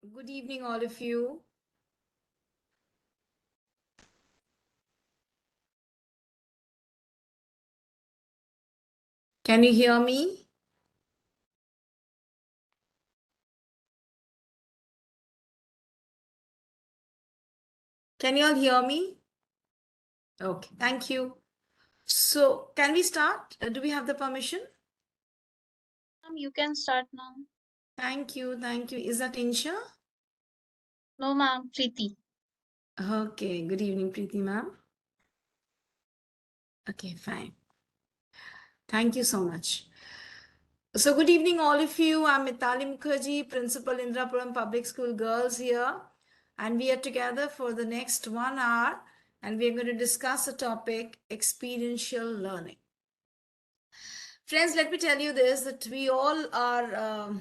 Good evening, all of you. Can you hear me? Can you all hear me? Okay, thank you. So, can we start? Do we have the permission? You can start now. Thank you, thank you. Is that Insha? No, ma'am, Preeti. Okay, good evening, Preeti ma'am. Okay, fine. Thank you so much. So, good evening, all of you. I'm Mitali Mukherjee, Principal Indrapuram Public School Girls here. And we are together for the next 1 hour. And we are going to discuss the topic experiential learning. Friends, let me tell you this that we all are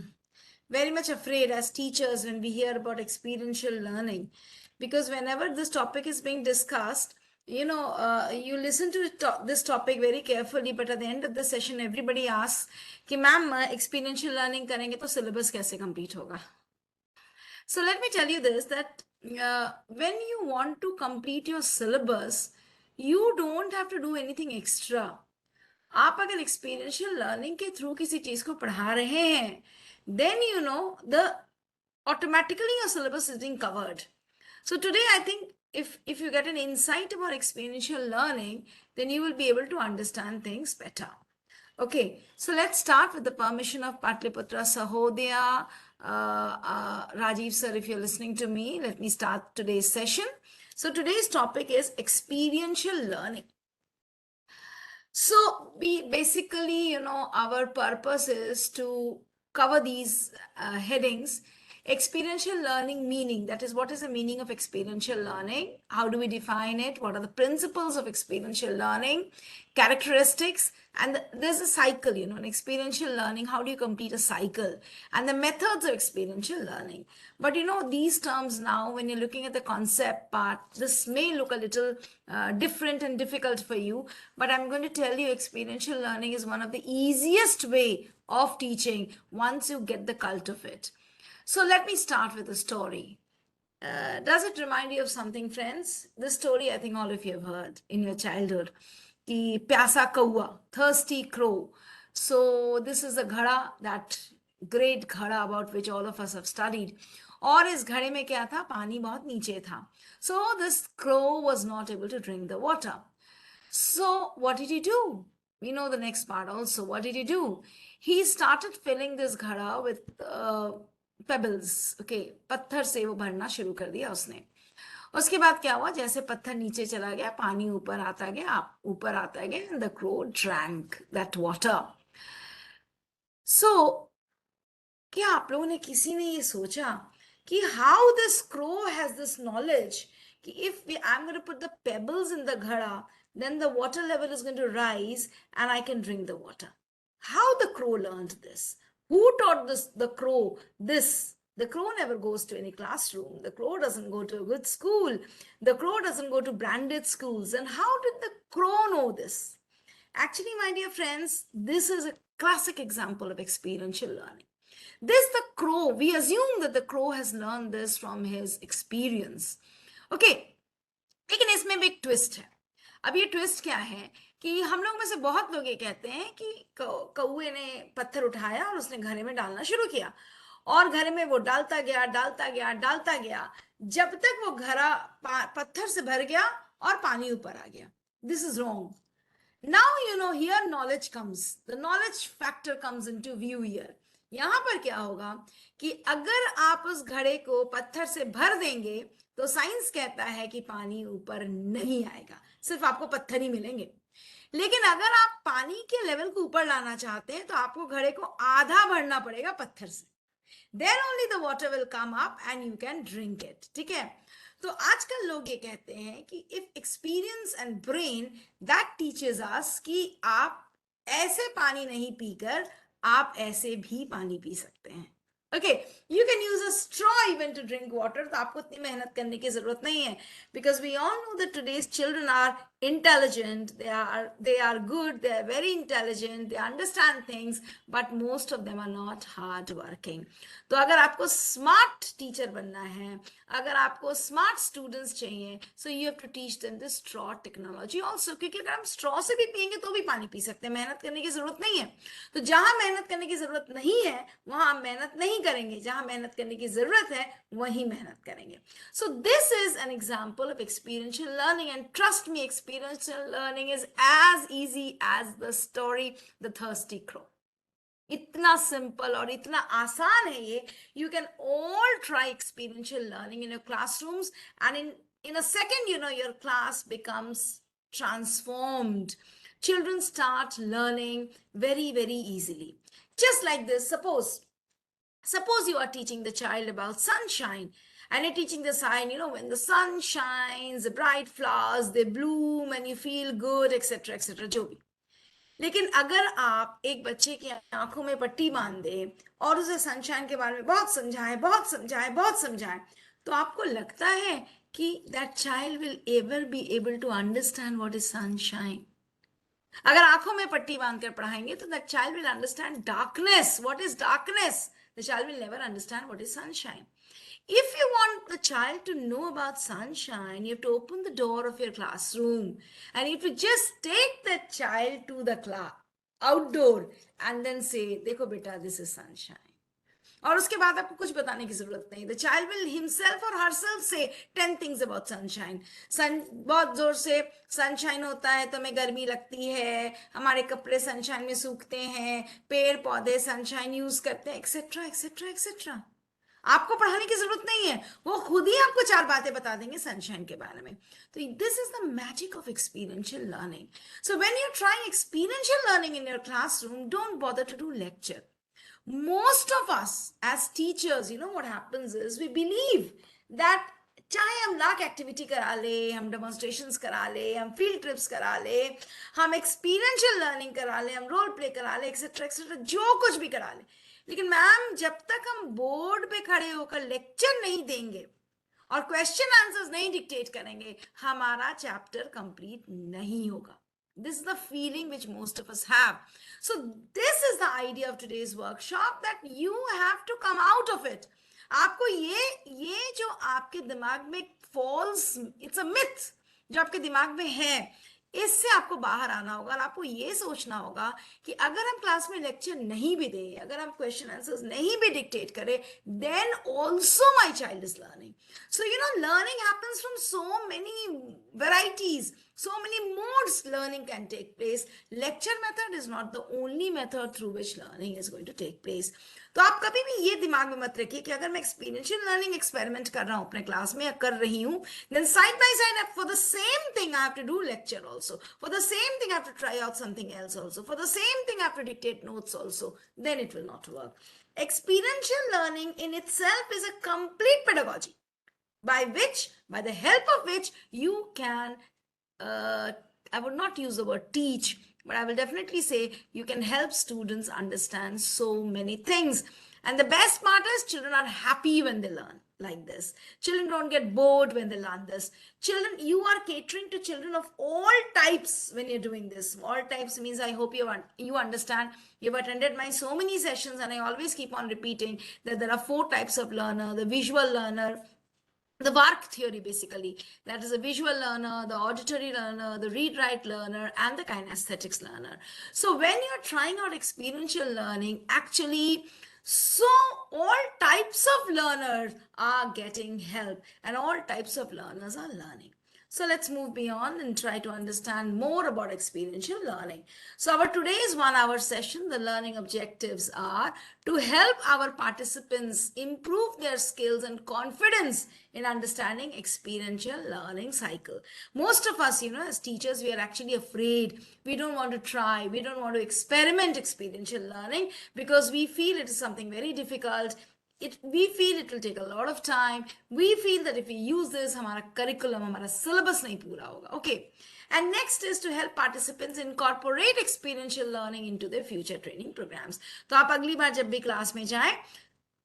very much afraid as teachers when we hear about experiential learning. Because whenever this topic is being discussed, you listen to this topic very carefully, but at the end of the session, everybody asks, कि ma'am experiential learning करेंगे तो syllabus कैसे complete होगा? So let me tell you this that when you want to complete your syllabus, you don't have to do anything extra. आप अगर experiential learning के through किसी चीज को पढ़ा रहे हैं then you know the automatically your syllabus is being covered. So today I think if you get an insight about experiential learning, then you will be able to understand things better. Okay, so let's start with the permission of Patliputra Sahodaya. Rajiv sir, if you're listening to me, let me start today's session. So today's topic is experiential learning. So we basically, our purpose is to cover these headings. Experiential learning meaning, that is, what is the meaning of experiential learning? How do we define it? What are the principles of experiential learning? Characteristics, and there's a cycle, an experiential learning. How do you complete a cycle? And the methods of experiential learning. But these terms now, when you're looking at the concept part, this may look a little different and difficult for you. But I'm going to tell you, experiential learning is one of the easiest way of teaching once you get the cult of it. So let me start with a story. Does it remind you of something, friends? This story, I think all of you have heard in your childhood. The Pyasa Kaua, thirsty crow. So this is a ghada, that great ghada about which all of us have studied. और इस घड़े में क्या था? पानी बहुत नीचे था. So this crow was not able to drink the water. So what did he do? We know the next part also. What did he do? He started filling this ghada with pebbles. Okay, पत्थर से वो भरना शुरू कर दिया उसने. उसके बाद क्या हुआ? जैसे पत्थर नीचे चला गया, पानी ऊपर आता गया, ऊपर आता गया, and the crow drank that water. So क्या आप लोगों ने किसी ने ये सोचा कि how this crow has this knowledge कि if I am going to put the pebbles in the घड़ा, then the water level is going to rise and I can drink the water? How the crow learned this? Who taught this the crow this? The crow never goes to any classroom. The crow doesn't go to a good school. The crow doesn't go to branded schools. And how did the crow know this? Actually, my dear friends, this is a classic example of experiential learning. This the crow, we assume that the crow has learned this from his experience. Okay, लेकिन इसमें भी एक twist है. अब ये twist क्या है कि हम लोग में से बहुत लोग ये कहते हैं कि कौए ने पत्थर उठाया और उसने घड़े में डालना शुरू किया, और घड़े में वो डालता गया डालता गया डालता गया, जब तक वो घड़ा पत्थर से भर गया और पानी ऊपर आ गया. This is wrong. Now here knowledge comes, the knowledge factor comes into view here. यहां पर क्या होगा कि अगर आप उस घड़े को पत्थर से भर देंगे तो साइंस कहता है कि पानी ऊपर नहीं आएगा, सिर्फ आपको पत्थर ही मिलेंगे. लेकिन अगर आप पानी के लेवल को ऊपर लाना चाहते हैं तो आपको घड़े को आधा भरना पड़ेगा पत्थर से. Then only the water will come up and you can drink it. ठीक है. तो आजकल लोग ये कहते हैं कि if experience and brain that teaches us कि आप ऐसे पानी नहीं पीकर आप ऐसे भी पानी पी सकते हैं. Okay, you can use a straw even to drink water. तो आपको इतनी मेहनत करने की जरूरत नहीं है, because we all know that today's children are intelligent, they are good, they are very intelligent, they understand things, but most of them are not hard working. तो अगर आपको स्मार्ट टीचर बनना है, अगर आपको स्मार्ट स्टूडेंट्स चाहिए, so you have to teach them this straw technology also, क्योंकि अगर हम स्ट्रॉ से भी पियेंगे तो भी पानी पी सकते हैं, मेहनत करने की जरूरत नहीं है। तो जहां मेहनत करने की जरूरत नहीं है वहां हम मेहनत नहीं करेंगे, जहां मेहनत करने की जरूरत है वहीं मेहनत करेंगे। So this is an example of experiential learning, and trust me, experiential learning is as easy as the story The Thirsty Crow. इतना सिंपल और इतना आसान है ये। You can all try experiential learning in your classrooms, and in a second your class becomes transformed. Children start learning very, very easily. Just like this, suppose you are teaching the child about sunshine, and you're teaching the sign, when the sun shines, the bright flowers, they bloom and you feel good, etc., etc., जो भी। लेकिन अगर आप एक बच्चे की आंखों में पट्टी बांध दें और उसे सनशाइन के बारे में बहुत समझाएं, बहुत समझाएं, बहुत समझाएं, तो आपको लगता है कि that child will ever be able to understand what is sunshine? अगर आंखों में पट्टी बांधकर पढ़ाएंगे तो that child will understand darkness, what is darkness. The child will never understand what is sunshine. If you want the child to know about sunshine, you have to open the door of your classroom and you have to just take the child to the class outdoor and then say, देखो बेटा, this is sunshine. और उसके बाद आपको कुछ बताने की जरूरत नहीं। द चाइल्ड विल हिमसेल्फ और हरसेल्फ से 10 थिंग्स अबाउट सनशाइन। सन बहुत जोर से सनशाइन होता है तो हमें गर्मी लगती है, हमारे कपड़े सनशाइन में सूखते हैं, पेड़ पौधे सनशाइन यूज करते हैं, एक्सेट्रा एक्सेट्रा एक्सेट्रा। आपको पढ़ाने की जरूरत नहीं है, वो खुद ही आपको 4 बातें बता देंगे सनशाइन के बारे में। तो this is the magic of experiential learning. So when you try experiential learning in your classroom, don't bother to do lecture. Most of us as teachers, what happens is we believe that चाहे हम lakh activity करा ले, हम demonstrations करा ले, हम field trips करा ले, हम एक्सपीरियंशियल लर्निंग करा ले, हम रोल प्ले करा ले, एक्सेट्रा एक्सेट्रा, जो कुछ भी करा ले, लेकिन मैम जब तक हम बोर्ड पे खड़े होकर लेक्चर नहीं देंगे और क्वेश्चन आंसर्स नहीं डिक्टेट करेंगे, हमारा चैप्टर कंप्लीट नहीं होगा। This is the feeling which most of us have. So this is the idea of today's workshop, that you have to come out of it. आपको ये जो आपके दिमाग में false, it's a myth जो आपके दिमाग में है, इससे आपको बाहर आना होगा और आपको ये सोचना होगा कि अगर हम क्लास में लेक्चर नहीं भी दें, अगर हम क्वेश्चन आंसर्स नहीं भी डिक्टेट करें, then also my child is learning. So learning happens from so many varieties, so many modes learning can take place. Lecture method is not the only method through which learning is going to take place. तो आप कभी भी ये दिमाग में मत रखिए कि अगर मैं एक्सपीरियंशियल लर्निंग एक्सपेरिमेंट कर रहा हूँ अपने क्लास में या कर रही हूँ, then side by side for the same thing I have to do lecture also, for the same thing I have to try out something else also, for the same thing I have to dictate notes also, then it will not work. Experiential learning in itself is a complete pedagogy by the help of which you can, I would not use the word teach, but I will definitely say you can help students understand so many things. And the best part is children are happy when they learn like this. Children don't get bored when they learn this. Children, you are catering to children of all types when you're doing this. All types means I hope you understand. You've attended my so many sessions, and I always keep on repeating that there are 4 types of learner: the visual learner, the VARK theory, basically, that is a visual learner, the auditory learner, the read-write learner, and the kinesthetics learner. So when you're trying out experiential learning, actually, so all types of learners are getting help and all types of learners are learning. So let's move beyond and try to understand more about experiential learning. So our today's 1-hour session, the learning objectives are to help our participants improve their skills and confidence in understanding experiential learning cycle. Most of us, as teachers, we are actually afraid. We don't want to try. We don't want to experiment experiential learning because we feel it is something very difficult. We feel it will take a lot of time. We feel that if we use this, हमारा curriculum, हमारा syllabus नहीं पूरा होगा. Okay. And next is to help participants incorporate experiential learning into their future training programs. तो आप अगली बार जब भी क्लास में जाएं,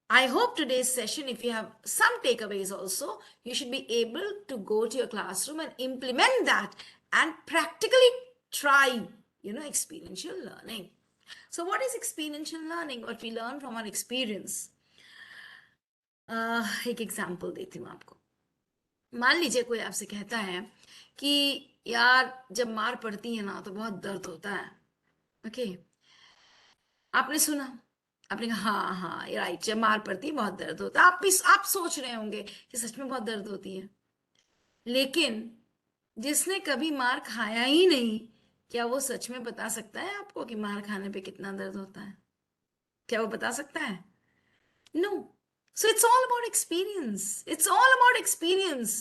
I hope today's session, if you have some takeaways also, you should be able to go to your classroom and implement that and practically try, experiential learning. So what is experiential learning? What we learn from our experience. एक example देती हूँ आपको. मान लीजिए कोई आपसे कहता है कि यार जब मार पड़ती है ना तो बहुत दर्द होता है. ओके, आपने सुना, आपने कहा हाँ हाँ राइट, जब मार पड़ती है बहुत दर्द होता है. आप सोच रहे होंगे कि सच में बहुत दर्द होती है. लेकिन जिसने कभी मार खाया ही नहीं, क्या वो सच में बता सकता है आपको कि मार खाने पे कितना दर्द होता है? क्या वो बता सकता है? No. So it's all about experience. It's all about experience.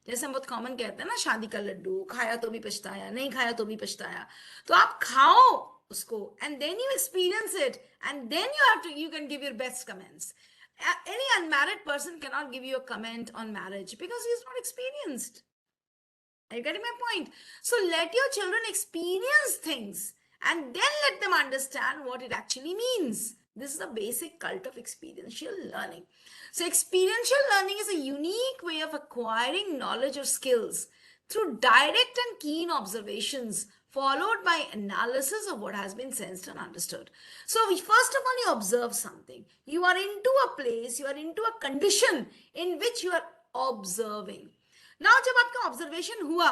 जैसे हम बहुत कॉमन कहते हैं ना, शादी का लड्डू खाया तो भी पछताया, नहीं खाया तो भी पछताया. तो आप खाओ उसको and then you experience it and then you can give your best comments. Any unmarried person cannot give you a comment on marriage because he is not experienced. Are you getting my point? So let your children experience things and then let them understand what it actually means. This is the basic cult of experiential learning. So experiential learning is a unique way of acquiring knowledge or skills through direct and keen observations followed by analysis of what has been sensed and understood. So first of all, you observe something. You are into a place, you are into a condition in which you are observing. Now जब आपका observation हुआ,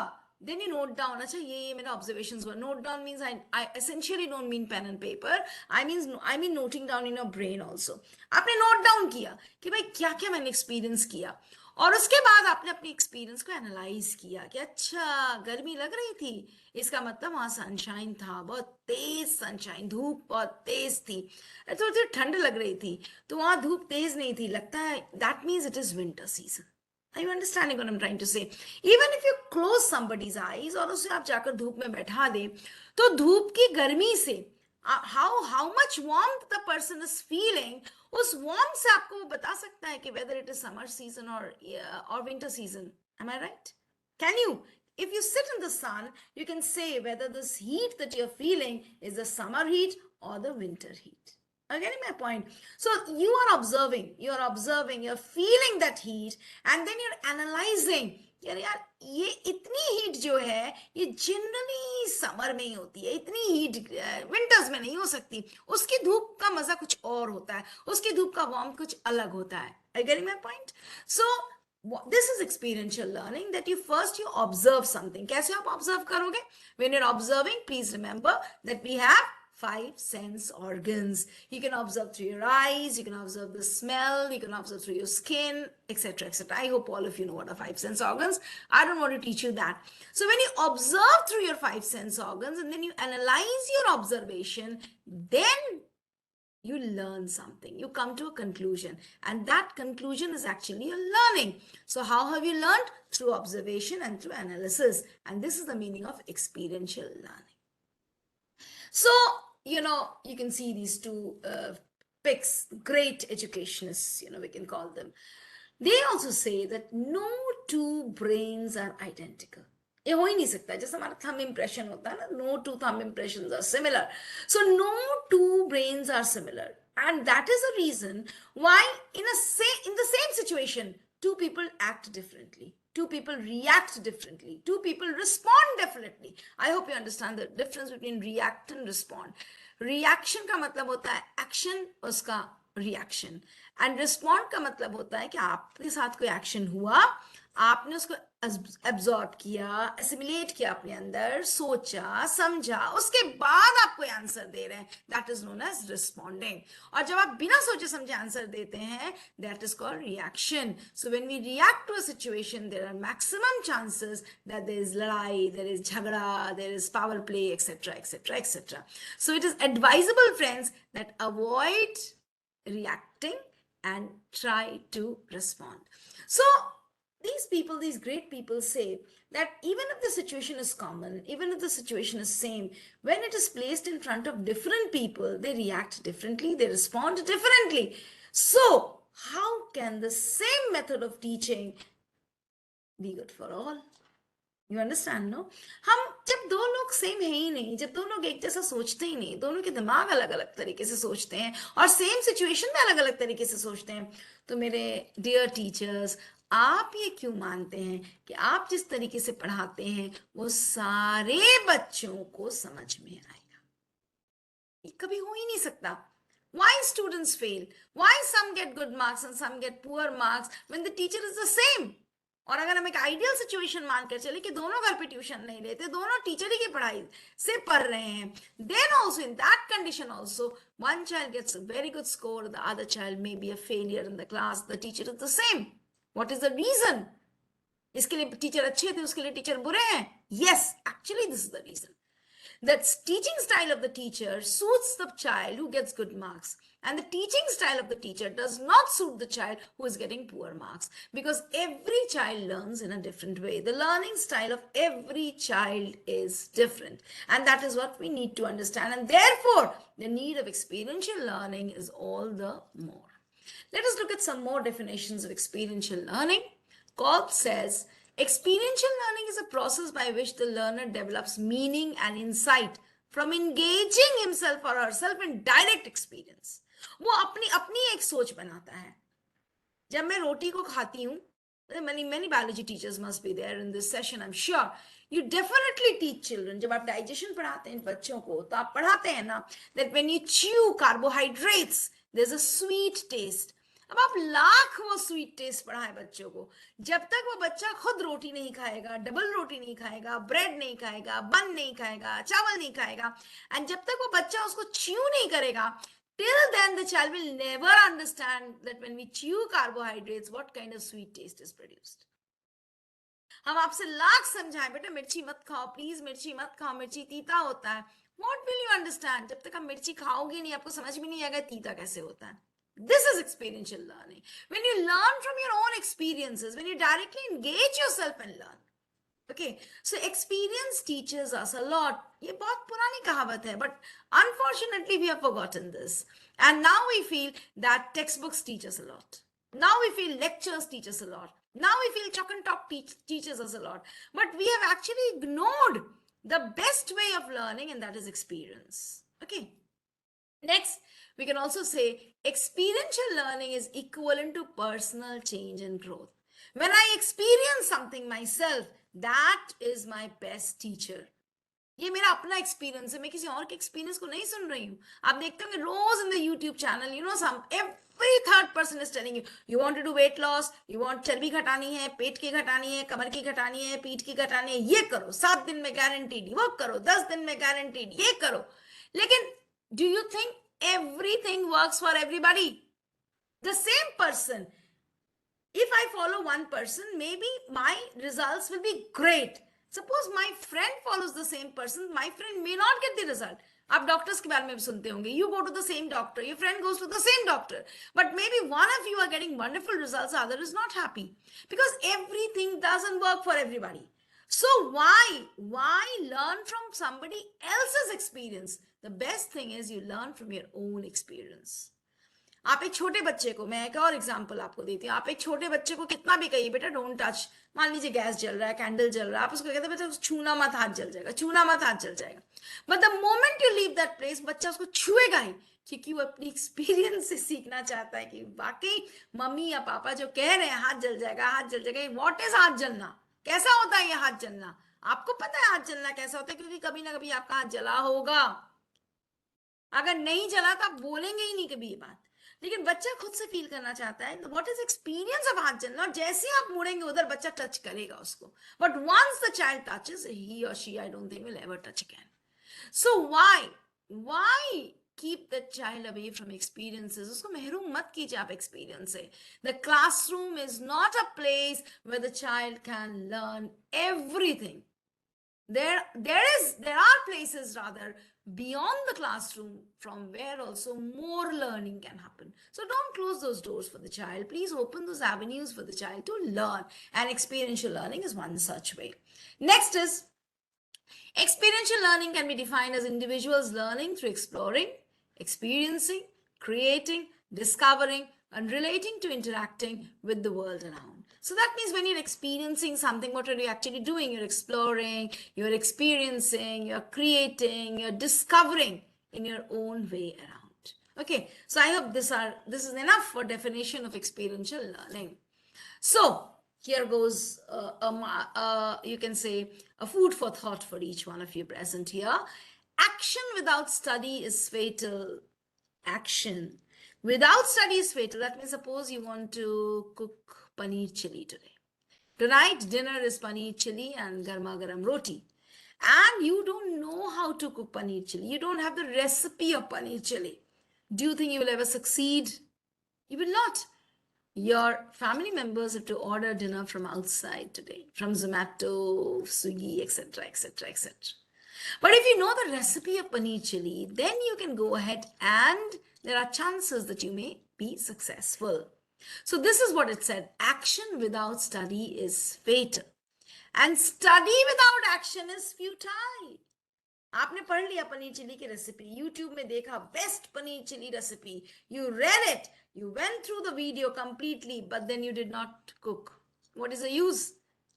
then you note down. अच्छा ये मेरा observation हुआ. Note down means I essentially don't mean pen and paper. I mean noting down in your brain also. आपने note down किया कि भाई क्या क्या मैंने एक्सपीरियंस किया, और उसके बाद आपने अपने एक्सपीरियंस को एनालाइज किया कि अच्छा गर्मी लग रही थी, इसका मतलब वहां सनशाइन था, बहुत तेज सनशाइन, धूप बहुत तेज थी. थोड़ी थोड़ी ठंड लग रही थी तो वहां धूप तेज नहीं थी, लगता है that means it is winter season. Are you understanding what I'm trying to say? Even if you close somebody's eyes और उसे आप जाकर धूप में बैठा दें, तो धूप की गर्मी से how much warmth the person is feeling, उस warmth से आपको वो बता सकता है कि whether it is summer season or winter season. Am I right? Can you? If you sit in the sun, you can say whether this heat that you're feeling is the summer heat or the winter heat. Are you getting my point? So you are observing, you're feeling that heat, and then you're analyzing. यार यार ये इतनी heat जो है ये generally summer में ही होती है, इतनी हीट विंटर्स में नहीं हो सकती. उसकी धूप का मजा कुछ और होता है, उसकी धूप का वार्म कुछ अलग होता है. Are you getting my point? So this is experiential learning, that you observe something. कैसे आप observe करोगे? When you're observing, please remember that we have 5 sense organs. You can observe through your eyes, you can observe the smell, you can observe through your skin, etc., etc. I hope all of you know what are 5 sense organs. I don't want to teach you that. So when you observe through your 5 sense organs and then you analyze your observation, then you learn something, you come to a conclusion, and that conclusion is actually a learning. So how have you learned? Through observation and through analysis, and this is the meaning of experiential learning. So, you can see these two pics, great educationists, we can call them. They also say that no two brains are identical. ये हो ही नहीं सकता. जैसे हमारा thumb impression होता है ना, no two thumb impressions are similar. So no two brains are similar, and that is the reason why in the same situation, two people act differently, two people react differently, two people respond differently. I hope you understand the difference between react and respond. Reaction का मतलब होता है action, उसका reaction, and respond का मतलब होता है कि आपके साथ कोई action हुआ, आपने उसको एब्जॉर्ब किया, एसिमिलेट किया अपने अंदर, सोचा समझा, उसके बाद आप कोई आंसर दे रहे हैं, that is known as responding. और जब आप बिना सोचे समझे आंसर देते हैं, that is called reaction. So when we react to a situation, there are maximum chances that there is लड़ाई, देयर इज झगड़ा, there is power play, etcetera etcetera etcetera. So it is advisable friends that avoid reacting and try to respond. So these great people say that even if the situation is common, even if the situation is same, when it is placed in front of different people, they react differently, they respond differently. So how can the same method of teaching be good for all? You understand, no? हम जब दो लोग same है ही नहीं, जब दो लोग एक जैसा सोचते ही नहीं, दोनों के दिमाग अलग अलग तरीके से सोचते हैं और सेम सिचुएशन में अलग अलग तरीके से सोचते हैं, तो मेरे डियर टीचर्स, आप ये क्यों मानते हैं कि आप जिस तरीके से पढ़ाते हैं वो सारे बच्चों को समझ में आएगा? ये कभी हो ही नहीं सकता. Why students fail? Why some get good marks and some get poor marks when the teacher is the same? और अगर हम एक आइडियल सिचुएशन मानकर चले कि दोनों घर पे ट्यूशन नहीं लेते, दोनों टीचर ही की पढ़ाई से पढ़ रहे हैं, then also in that condition also one child gets a very good score, the other child may be a failure in the class, the teacher is the same. What is the reason? इसके लिए teacher अच्छे थे, उसके लिए teacher बुरे हैं? Yes, actually this is the reason. The teaching style of the teacher suits the child who gets good marks, and the teaching style of the teacher does not suit the child who is getting poor marks, because every child learns in a different way. The learning style of every child is different, and that is what we need to understand, and therefore the need of experiential learning is all the more. Let us look at some more definitions of experiential learning. Kolb says, experiential learning is a process by which the learner develops meaning and insight from engaging himself or herself in direct experience. वो अपनी अपनी एक सोच बनाता है. जब मैं रोटी को खाती हूँ, many biology teachers must be there in this session, I'm sure. You definitely teach children. जब आप digestion पढ़ाते हैं बच्चों को, तो आप पढ़ाते हैं ना, that when you chew carbohydrates, there's a sweet taste. अब आप लाख वो स्वीट टेस्ट पढ़ाए बच्चों को, जब तक वो बच्चा खुद रोटी नहीं खाएगा, डबल रोटी नहीं खाएगा, ब्रेड नहीं खाएगा, बन नहीं खाएगा, चावल नहीं खाएगा, एंड जब तक वो बच्चा उसको च्यू नहीं करेगा, till then the child will never understand that when we chew carbohydrates, what kind of sweet taste is produced. हम आपसे लाख समझाएं, बेटा मिर्ची मत खाओ, प्लीज मिर्ची मत खाओ, मिर्ची तीता होता है. What will you understand? जब तक आप मिर्ची खाओगे नहीं, आपको समझ में नहीं आएगा तीता कैसे होता है. This is experiential learning. When you learn from your own experiences, when you directly engage yourself and learn. Okay, so experience teaches us a lot. ये बहुत पुरानी कहावत है, but unfortunately we have forgotten this. And now we feel that textbooks teach us a lot. Now we feel lectures teach us a lot. Now we feel chalk and talk teaches us a lot. But we have actually ignored the best way of learning, and that is experience. Okay. Next, we can also say experiential learning is equivalent to personal change and growth. When I experience something myself, that is my best teacher. ये मेरा अपना experience है, मैं किसी और के experience को नहीं सुन रही हूँ. आप देखते होंगे रोज in the YouTube channel, you know, some every third person is telling you, you want to do weight loss, you want चर्बी घटानी है, पेट की घटानी है, कमर की घटानी है, पीठ की घटानी है, ये करो 7 दिन में गारंटीड, वो करो 10 दिन में गारंटीड, ये करो. लेकिन do you think everything works for everybody? The same person, if I follow one person, maybe my results will be great. Suppose my friend follows the same person, my friend may not get the result. आप doctors के बारे में भी सुनते होंगे, you go to the same doctor, your friend goes to the same doctor, but maybe one of you are getting wonderful results, the other is not happy, because everything doesn't work for everybody. So why learn from somebody else's experience? The best thing is you learn from your own experience. आप एक छोटे बच्चे को, मैं एक और example आपको देती हूँ, आप एक छोटे बच्चे को कितना भी कहिए बेटा डोंट टच, मान लीजिए गैस जल रहा है, कैंडल जल रहा है, आप उसको कहते हैं बेटा छूना मत, हाथ जल जाएगा, छूना मत, हाथ जल जाएगा. But the moment you leave that place, बच्चा उसको छुएगा ही, क्योंकि वो अपनी एक्सपीरियंस से सीखना चाहता है कि वाकई मम्मी या पापा जो कह रहे हैं हाथ जल जाएगा, हाथ जल जाएगा, व्हाट इज हाथ जलना, कैसा होता है ये हाथ जलना, आपको पता है हाथ जलना कैसा होता है, क्योंकि कभी ना कभी आपका हाथ जला होगा. अगर नहीं जला तो आप बोलेंगे ही नहीं कभी ये बात. लेकिन बच्चा खुद से फील करना चाहता है, व्हाट इज एक्सपीरियंस ऑफ हाथ जलना, और जैसे आप मुड़ेंगे उधर बच्चा टच करेगा उसको. But once the child touches, he or she, I don't think will ever touch again. So why keep the child away from experiences? उसको महरूम मत कीजिए आप एक्सपीरियंस से. The classroom is not a place where the child can learn everything. There are places rather beyond the classroom from where also more learning can happen. So don't close those doors for the child. Please open those avenues for the child to learn, and experiential learning is one such way. Next is experiential learning can be defined as individuals learning through exploring, experiencing, creating, discovering, and relating to interacting with the world around. So that means when you're experiencing something, what are you actually doing? You're exploring, you're experiencing, you're creating, you're discovering in your own way around. Okay, so I hope this is enough for definition of experiential learning. So here goes you can say a food for thought for each one of you present here. Action without study is fatal. Action without study is fatal. That means suppose you want to cook paneer chili today. Tonight dinner is paneer chili and garma garam roti. And you don't know how to cook paneer chili. You don't have the recipe of paneer chili. Do you think you will ever succeed? You will not. Your family members have to order dinner from outside today, from Zomato, Swiggy, etc., etc., etc. But if you know the recipe of paneer chili, then you can go ahead and there are chances that you may be successful. So this is what it said. Action without study is fatal. And study without action is futile. आपने पढ़ लिया paneer chilli की recipe YouTube में देखा best paneer chilli recipe you read it you went through the video completely but then you did not cook. What is the use?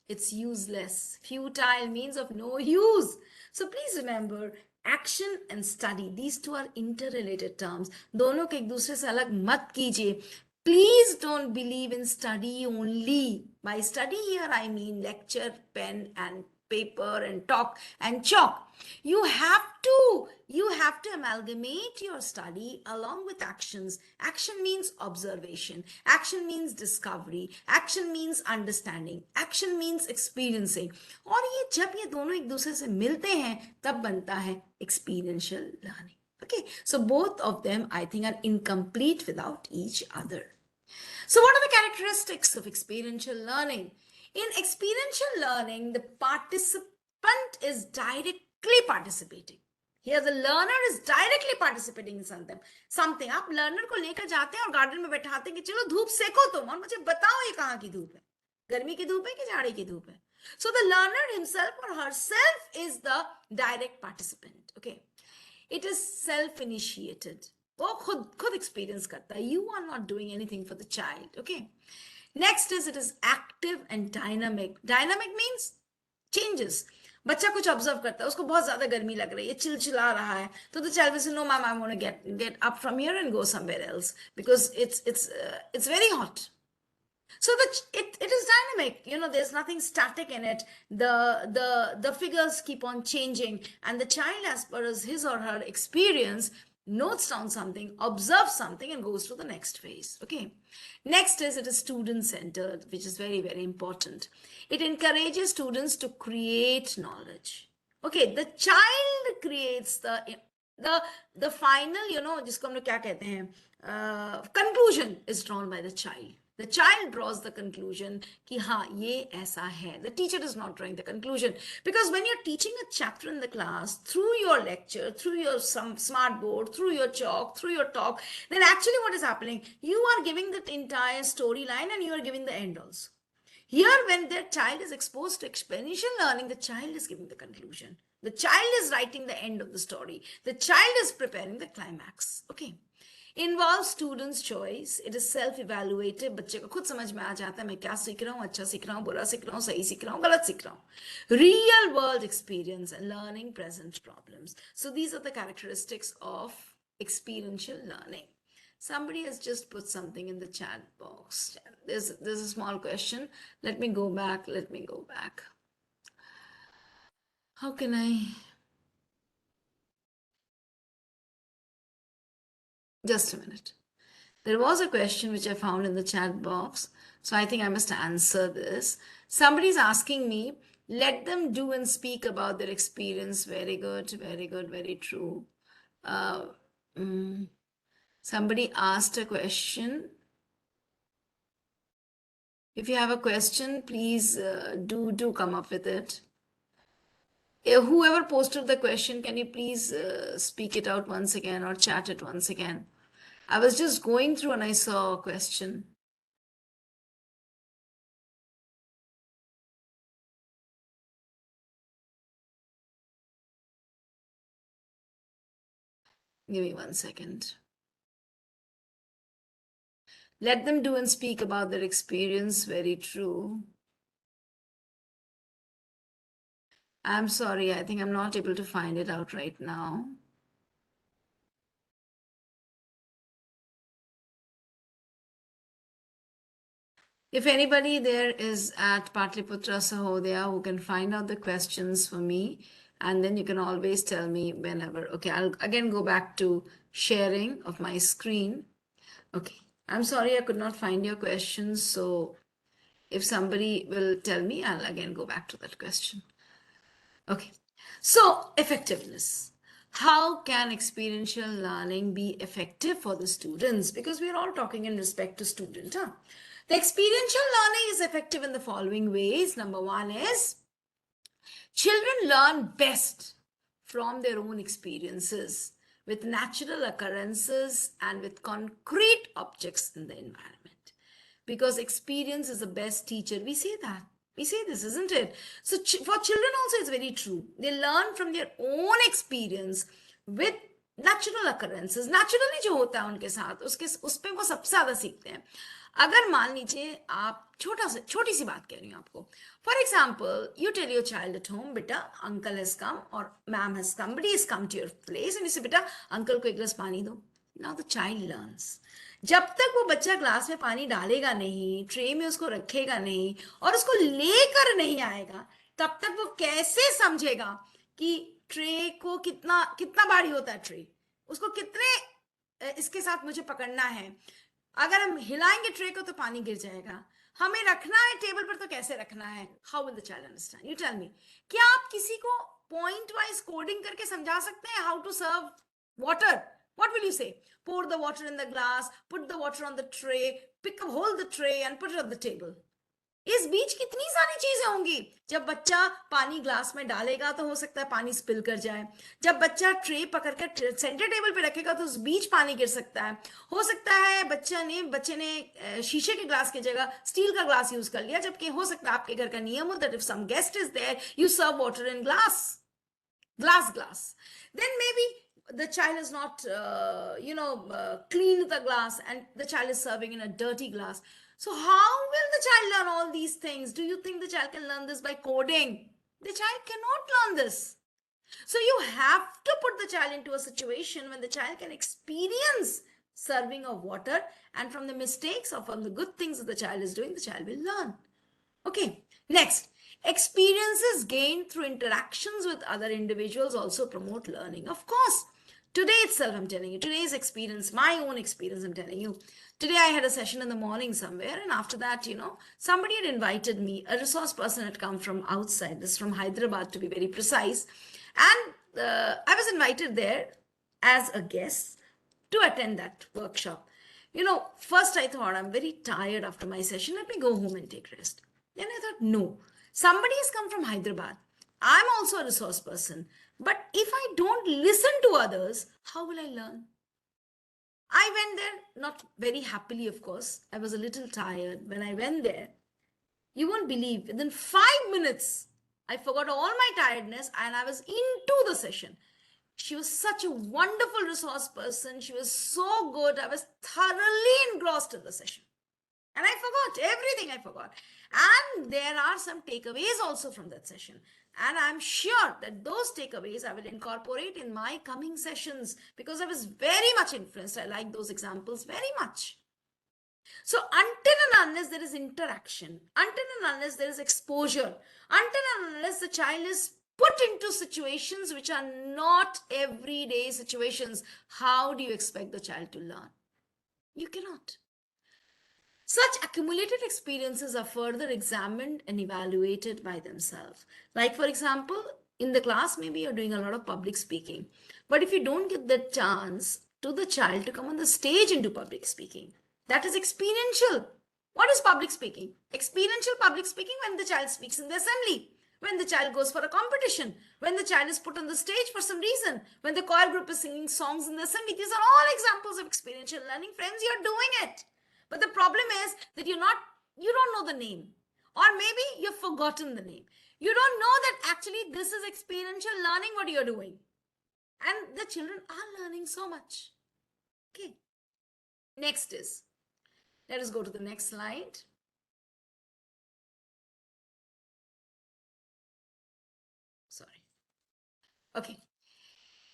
It's useless. Futile means of no use. So please remember, action and study, these two are interrelated terms. दोनों को एक दूसरे से अलग मत कीजिए. Please don't believe in study only. By study here I mean lecture, pen and paper and talk and chalk. You have to amalgamate your study along with actions. Action means observation, action means discovery, action means understanding, action means experiencing. और ये जब ये दोनों एक दूसरे से मिलते हैं तब बनता है experiential learning. Okay, so both of them I think are incomplete without each other. So, what are the characteristics of experiential learning? In experiential learning, the participant is directly participating. Here, the learner is directly participating in something. आप learner को लेकर जाते हैं और garden में बैठाते हैं कि चलो धूप सेको तुम और मुझे बताओ ये कहाँ की धूप है, गर्मी की धूप है कि जाड़े की धूप है. So the learner himself or herself is the direct participant. Okay, it is self-initiated. वो खुद experience करता है. You are not doing anything for the child. Okay. Next is it is active and dynamic. Dynamic means changes. बच्चा कुछ observe करता है, उसको बहुत ज्यादा गर्मी लग रही है, चिलचिला रहा है, तो the child will say, no ma'am, I want to get up from here and go somewhere else because it's very hot. So it is dynamic, there's nothing static in it. The figures keep on changing and the child, as per as his or her experience, notes down something, observes something and goes to the next phase. Okay, next is it is student centered, which is very very important. It encourages students to create knowledge. Okay, the child creates the final, जिसको हम लोग क्या कहते हैं, conclusion is drawn by the child. The child draws the conclusion कि हाँ ये ऐसा है. The teacher is not drawing the conclusion, because when you're teaching a chapter in the class through your lecture, through your some smart board, through your chalk, through your talk, then actually what is happening? You are giving the entire storyline and you are giving the end also. Here, when their child is exposed to experiential learning, the child is giving the conclusion. The child is writing the end of the story. The child is preparing the climax. Okay. Involves students' choice. It is self-evaluative. बच्चे को खुद समझ में आ जाता है मैं क्या सीख रहा हूँ, अच्छा सीख रहा हूँ, बुरा सीख रहा हूँ, सही सीख रहा हूँ, गलत सीख रहा हूँ. Real world experience and learning present problems. So these are the characteristics of experiential learning. Somebody has just put something in the chat box. There's a small question. Let me go back. How can I? Just a minute. There was a question which I found in the chat box. So I think I must answer this. Somebody's asking me, let them do and speak about their experience. Very good, very good, very true. Uh, Somebody asked a question. If you have a question, please do come up with it. Whoever posted the question, can you please speak it out once again or chat it once again? I was just going through and I saw a question. Give me 1 second. Let them do and speak about their experience. Very true. I'm sorry, I think I'm not able to find it out right now. If anybody there is at Patliputra Sahodaya who can find out the questions for me, and then you can always tell me whenever. Okay, I'll again go back to sharing of my screen. Okay, I'm sorry I could not find your questions. So if somebody will tell me, I'll again go back to that question. Okay, so effectiveness. How can experiential learning be effective for the students? Because we are all talking in respect to student. Huh? The experiential learning is effective in the following ways. Number one is children learn best from their own experiences with natural occurrences and with concrete objects in the environment. Because experience is the best teacher. We say that. We say this, isn't it? So for children also, it's very true. They learn from their own experience with natural occurrences naturally जो होता है उनके साथ उस पे वो सबसे ज्यादा सीखते हैं अगर मान लीजिए आप छोटी सी बात कह रही हूँ आपको for example you tell your child at home बेटा अंकल हैज कम और ma'am has come but is come to your place and इसे बेटा अंकल को एक गिलास पानी दो नाउ द चाइल्ड लर्न्स जब तक वो बच्चा ग्लास में पानी डालेगा नहीं ट्रे में उसको रखेगा नहीं और उसको लेकर नहीं आएगा तब तक वो कैसे समझेगा कि ट्रे को कितना कितना भारी होता है ट्रे उसको कितने इसके साथ मुझे पकड़ना है अगर हम हिलाएंगे ट्रे को तो पानी गिर जाएगा हमें रखना है टेबल पर तो कैसे रखना है how will the child understand you tell me क्या आप किसी को पॉइंट वाइज कोडिंग करके समझा सकते हैं how to serve water what will you say pour the water in the glass put the water on the tray pick up hold the tray and put it on the table इस बीच कितनी सारी चीजें होंगी जब बच्चा पानी glass में डालेगा तो हो सकता है पानी स्पिल कर जाए जब बच्चा ट्रे पकड़ कर सेंटर टेबल पे रखेगा तो उस बीच पानी गिर सकता है हो सकता है बच्चे ने शीशे के ग्लास की जगह स्टील का ग्लास यूज कर लिया जबकि हो सकता है आपके घर का नियम हो that if some guest is there you serve water in glass then maybe the child is not cleaned the glass and the child is serving in a dirty glass so how will the child learn all these things do you think the child can learn this by coding the child cannot learn this so you have to put the child into a situation when the child can experience serving of water and from the mistakes or from the good things that the child is doing the child will learn okay next experiences gained through interactions with other individuals also promote learning of course today itself I'm telling you today's experience my own experience I'm telling you today I had a session in the morning somewhere and after that somebody had invited me a resource person had come from outside this from Hyderabad to be very precise and I was invited there as a guest to attend that workshop first I thought I'm very tired after my session let me go home and take rest then I thought no somebody has come from Hyderabad I'm also a resource person but if I don't listen to others how will I learn I went there not very happily of course I was a little tired when I went there you won't believe within 5 minutes I forgot all my tiredness and I was into the session she was such a wonderful resource person she was so good I was thoroughly engrossed in the session and I forgot everything I forgot and there are some takeaways also from that session and I'm sure that those takeaways I will incorporate in my coming sessions because I was very much influenced I like those examples very much so until and unless there is interaction until and unless there is exposure until and unless the child is put into situations which are not everyday situations how do you expect the child to learn you cannot such accumulated experiences are further examined and evaluated by themselves. Like, for example, in the class, maybe you're doing a lot of public speaking, but if you don't give the chance to the child to come on the stage and do public speaking, that is experiential. What is public speaking? Experiential public speaking when the child speaks in the assembly, when the child goes for a competition, when the child is put on the stage for some reason, when the choir group is singing songs in the assembly. These are all examples of experiential learning. Friends, you're doing it. But the problem is that you don't know the name. Or maybe you've forgotten the name. You don't know that actually this is experiential learning what you're doing. And the children are learning so much. Okay. Next is Let us go to the next slide. Sorry. Okay.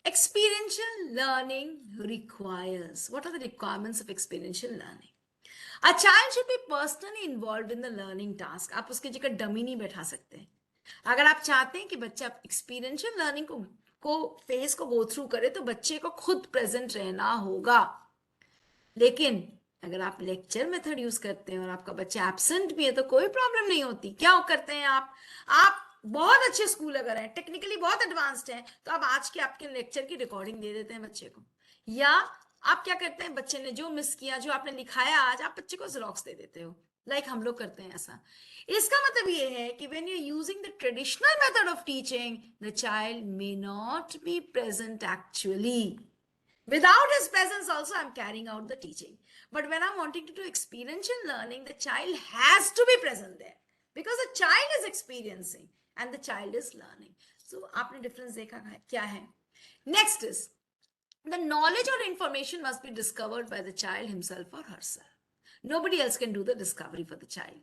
Experiential learning requires. What are the requirements of experiential learning? A child should be personally involved in the learning task. आप उसकी जगह dummy नहीं बैठा सकते. अगर आप चाहते हैं कि बच्चा एक्सपीरियंशियल लर्निंग को फेस को गो थ्रू करे तो बच्चे को खुद प्रेजेंट रहना होगा. लेकिन अगर आप लेक्चर मेथड यूज करते हैं और आपका बच्चा एब्सेंट भी है तो कोई प्रॉब्लम नहीं होती. क्या करते हैं आप बहुत अच्छे स्कूल अगर हैं, टेक्निकली बहुत एडवांस्ड हैं, तो आप आज के आपके लेक्चर की रिकॉर्डिंग दे देते हैं बच्चे को. या आप क्या करते हैं, बच्चे ने जो मिस किया, जो आपने लिखाया आज, आप बच्चे को जेरोक्स दे देते हो. लाइक हम लोग करते हैं ऐसा. इसका मतलब ये है कि when you using the traditional method of teaching, the child may not be present actually. Without his presence also, I'm carrying out the teaching. But when I'm wanting to do experiential learning, the child has to be present there. Because the child is experiencing and the child is learning. So, आपने difference देखा क्या है? Next is, the knowledge or information must be discovered by the child himself or herself. Nobody else can do the discovery for the child.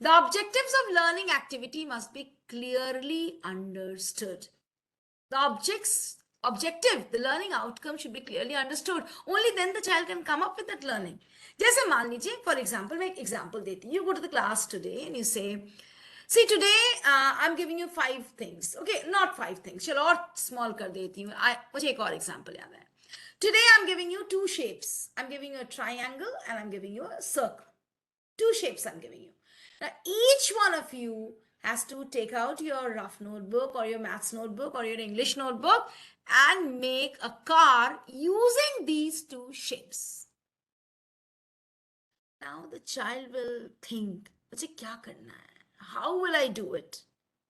The objectives of learning activity must be clearly understood. The objective, the learning outcome should be clearly understood. Only then the child can come up with that learning. जैसे मान लीजिए, for example, मैं एक example देती हूँ. You go to the class today and you say, see today I'm giving you 5 things. Okay, not 5 things. चलो और small कर देती हूँ. मुझे एक और example याद है. Today I'm giving you 2 shapes. I'm giving you a triangle and I'm giving you a circle. 2 shapes I'm giving you. Now each one of you has to take out your rough notebook or your maths notebook or your English notebook and make a car using these 2 shapes. Now the child will think, मुझे क्या करना है? How will I do it?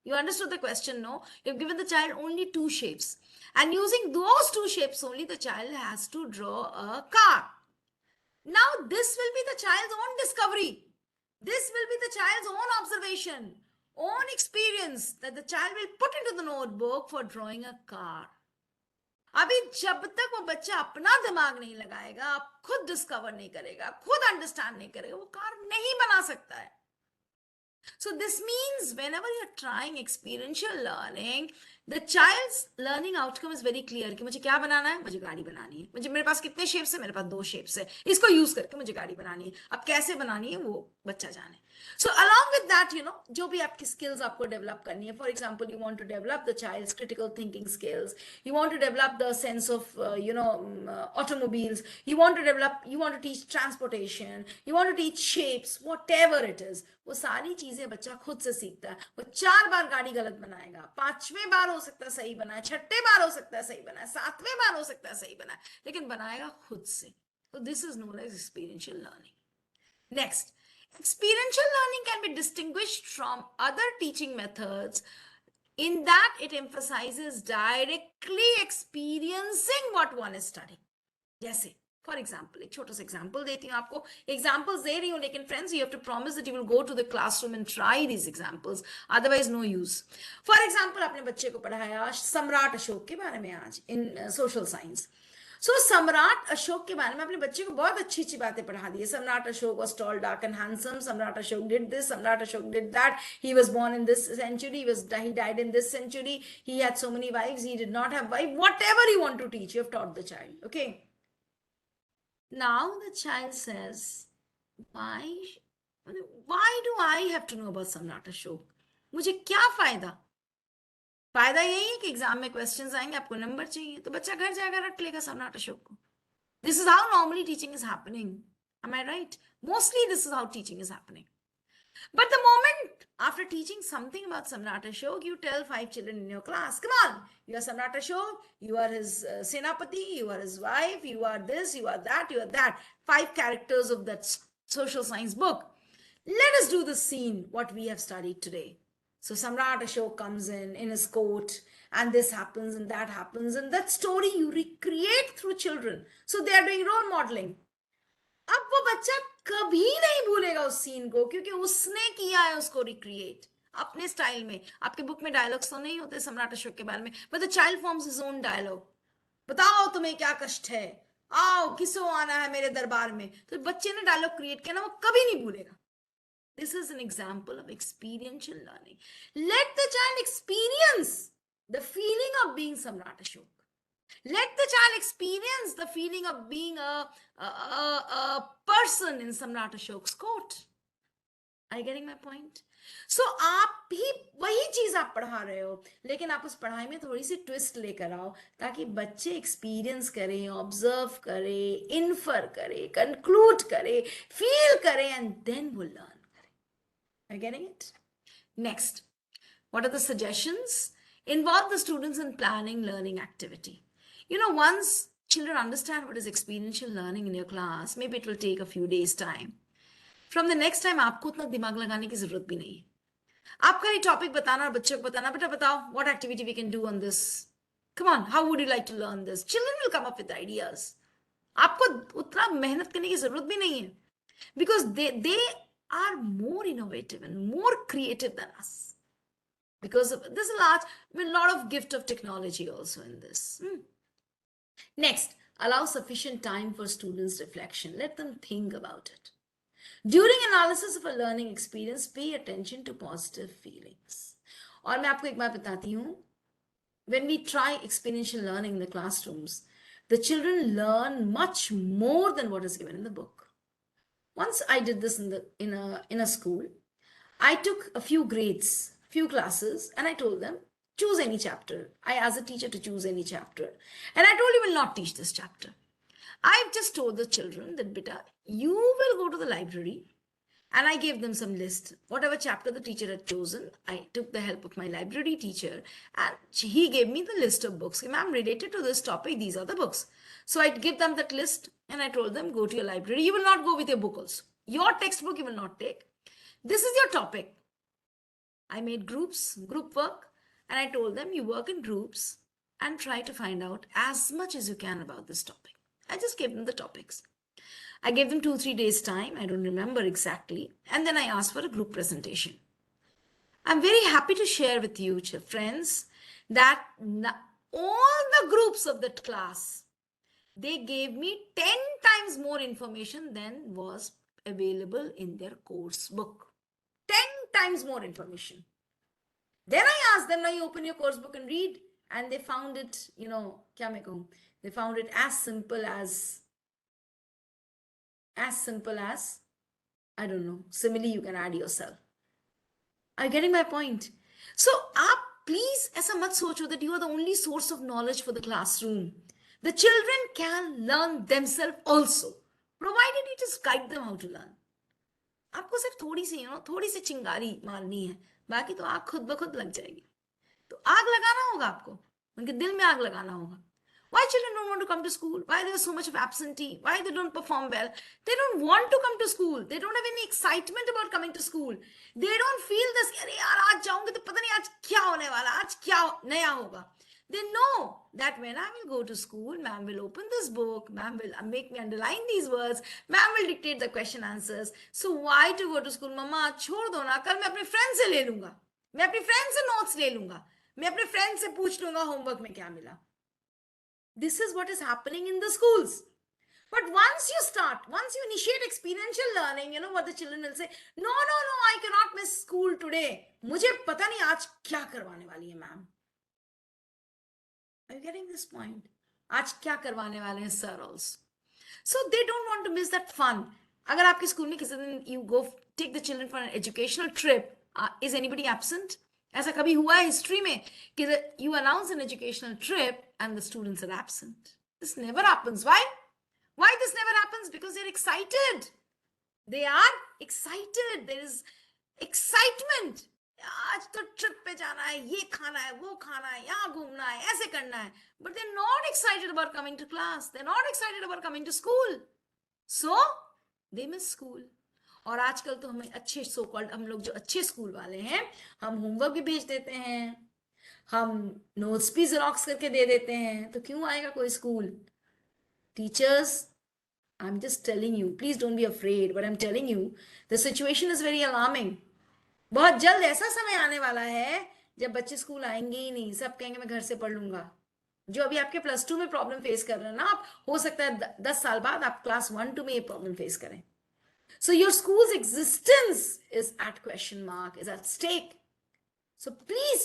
You understood the question, no? You've given the child only 2 shapes. And using those 2 shapes only, the child has to draw a car. Now this will be the child's own discovery. This will be the child's own observation, own experience that the child will put into the notebook for drawing a car. अभी जब तक वो बच्चा अपना दिमाग नहीं लगाएगा, खुद डिस्कवर नहीं करेगा, खुद अंडरस्टैंड नहीं करेगा, वो कार नहीं बना सकता है. So this means whenever you're trying experiential learning, the child's learning outcome is very clear कि मुझे क्या बनाना है, मुझे गाड़ी बनानी है. मुझे मेरे पास कितने शेप्स है, मेरे पास 2 शेप्स है, इसको यूज करके मुझे गाड़ी बनानी है. अब कैसे बनानी है वो बच्चा जाने. So along with that, जो भी आपकी skills आपको develop करनी है, for example, you want to develop the child's critical thinking skills, you want to develop the sense of, automobiles, you want to teach transportation, you want to teach shapes, whatever it is, वो सारी चीजें बच्चा खुद से सीखता है. वो 4 बार गाड़ी गलत बनाएगा, 5वें बार हो सकता है सही बनाए, 6ठे बार हो सकता है सही बनाए, 7वें बार हो सकता है सही बनाए, लेकिन बनाएगा खुद से. So this is known as experiential learning. Next, experiential learning can be distinguished from other teaching methods in that it emphasizes directly experiencing what one is studying. जैसे फॉर एग्जाम्पल, एक छोटा सा एग्जाम्पल देती हूँ आपको. एग्जाम्पल्स दे रही हूँ, लेकिन friends you have to promise that you will go to the classroom and try these examples, otherwise no use. For example, आपने बच्चे को पढ़ाया सम्राट अशोक के बारे में आज इन सोशल साइंस. सो सम्राट अशोक के बारे में अपने बच्चे को बहुत अच्छी अच्छी बातें पढ़ा दी. सम्राट Ashok was tall, dark and handsome. सम्राट अशोक did this, सम्राट Ashok did that. He was born in this century, he died in this century. He had so many wives, he did not have wife. Whatever you want to teach, you have taught the child. Okay. Now the child says, why do I have to know about सम्राट अशोक? मुझे क्या फायदा? फायदा यही है कि exam में questions आएंगे, आपको नंबर चाहिए, तो बच्चा घर जाकर रट लेगा सम्राट अशोक को. This is how normally teaching is happening. Am I right? Mostly this is how teaching is happening. But the moment after teaching something about Samrat Ashok, you tell 5 children in your class, come on, you are Samrat Ashok, you are his Senapati, you are his wife, you are this, you are that, you are that. 5 characters of that social science book. Let us do the scene, what we have studied today. So Samrat Ashok comes in his court, and this happens and that happens, and that story you recreate through children. So they are doing role modeling. अब वो बच्चा कभी नहीं भूलेगा उस scene को, क्योंकि उसने किया है उसको रिक्रिएट अपने स्टाइल में. आपके बुक में डायलॉग्स तो नहीं होते सम्राट अशोक के बारे में, but the child forms his own dialogue. बताओ तुम्हें क्या कष्ट है, आओ किसो आना है मेरे दरबार में, तो बच्चे ने डायलॉग क्रिएट किया ना, वो कभी नहीं भूलेगा. This is an example of experiential learning. Let the child experience the feeling of being Samrat Ashok. Let the child experience the feeling of being a person in Samrat Ashok's court. Are you getting my point? So आप भी वही चीज आप पढ़ा रहे हो, लेकिन आप उस पढ़ाई में थोड़ी सी ट्विस्ट लेकर आओ, ताकि बच्चे एक्सपीरियंस करें, ऑब्जर्व करें, इन्फर करें, कंक्लूड करें, फील करें, एंड देन वो learn. Are you getting it? Next, what are the suggestions? Involve the students in planning learning activity. Once children understand what is experiential learning in your class, maybe it will take a few days' time. From the next time, आपको उतना दिमाग लगाने की जरूरत भी नहीं है. आपका ये टॉपिक बताना और बच्चों को बताना, बेटा बताओ, what activity we can do on this? Come on, how would you like to learn this? Children will come up with ideas. आपको उतना मेहनत करने की जरूरत भी नहीं है, because they are more innovative and more creative than us, because there's a lot of gift of technology also in this. Next, allow sufficient time for students reflection. Let them think about it. During analysis of a learning experience, pay attention to positive feelings. और मैं आपको एक बात बताती हूँ, when we try experiential learning in the classrooms, the children learn much more than what is given in the book. Once I did this in a school. I took a few grades, few classes, and I told them, choose any chapter. I asked the teacher to choose any chapter, and I told you will not teach this chapter. I've just told the children that, beta, you will go to the library, and I gave them some list. Whatever chapter the teacher had chosen, I took the help of my library teacher, and he gave me the list of books. Ma'am, related to this topic, these are the books. So I give them that list, and I told them, go to your library. You will not go with your book also. Your textbook you will not take. This is your topic. I made group work, and I told them, you work in groups and try to find out as much as you can about this topic. I just gave them the topics. I gave them 2-3 days time. I don't remember exactly. And then I asked for a group presentation. I'm very happy to share with you, friends, that all the groups of that class, they gave me 10 times more information than was available in their course book. 10 times more information. Then I asked them, now you open your course book and read. And they found it, kya main kahun? They found it as simple as, I don't know, simile you can add yourself. Are you getting my point? So, please ऐसा मत सोचो that you are the only source of knowledge for the classroom. The children can learn themselves also, provided you just guide them how to learn. आपको सिर्फ थोड़ी सी चिंगारी मारनी है, बाकी तो आग खुद ब खुद लग जाएगी. तो आग लगाना होगा आपको, उनके दिल में आग लगाना होगा. Why children don't want to come to school? Why there's so much of absentee? Why they don't perform well? They don't want to come to school. They don't have any excitement about coming to school. They don't feel this, अरे यार आज जाऊंगे तो पता नहीं आज क्या होने वाला, आज क्या नया होगा. They know that when I will go to school, ma'am will open this book, ma'am will make me underline these words, ma'am will dictate the question answers. So why to go to school? मम्मा छोड़ दो ना, कल मैं अपने friend से ले लूंगा, मैं अपने फ्रेंड से नोट्स ले लूंगा, मैं अपने फ्रेंड से पूछ लूंगा होमवर्क में क्या मिला. This is what is happening in the schools. But once you initiate experiential learning, you know what the children will say? No, I cannot miss school today. मुझे पता नहीं आज क्या करवाने वाली है ma'am. Are you getting this point? आज क्या करवाने वाले हैं sir also. So they don't want to miss that fun. अगर आपके स्कूल में किसी दिन you go take the children for an educational trip, is anybody absent? ऐसा कभी हुआ है हिस्ट्री में कि you announce an educational trip and the students are absent? This never happens. Why? Why this never happens? Because they're excited. They are excited. There is excitement. आज तो trip पे जाना है, ये खाना है, वो खाना है, यहाँ घूमना है, ऐसे करना है. But they're not excited about coming to class. They're not excited about coming to school. So they miss school. और आजकल तो हमें अच्छे सो कॉल्ड, हम लोग जो अच्छे स्कूल वाले हैं, हम होमवर्क भी भेज देते हैं, हम नोट्स भी जेरोक्स करके दे देते हैं, तो क्यों आएगा कोई school? Teachers, I'm just telling you, please don't be afraid, but I'm telling you, the situation is very alarming. बहुत जल्द ऐसा समय आने वाला है जब बच्चे स्कूल आएंगे ही नहीं, सब कहेंगे मैं घर से पढ़ लूंगा, जो अभी आपके +2 में प्रॉब्लम फेस कर रहे हैं ना आप, हो सकता है 10 साल बाद आप क्लास 1-2 में ये प्रॉब्लम फेस करें. So your school's existence is at question mark, is at stake. So please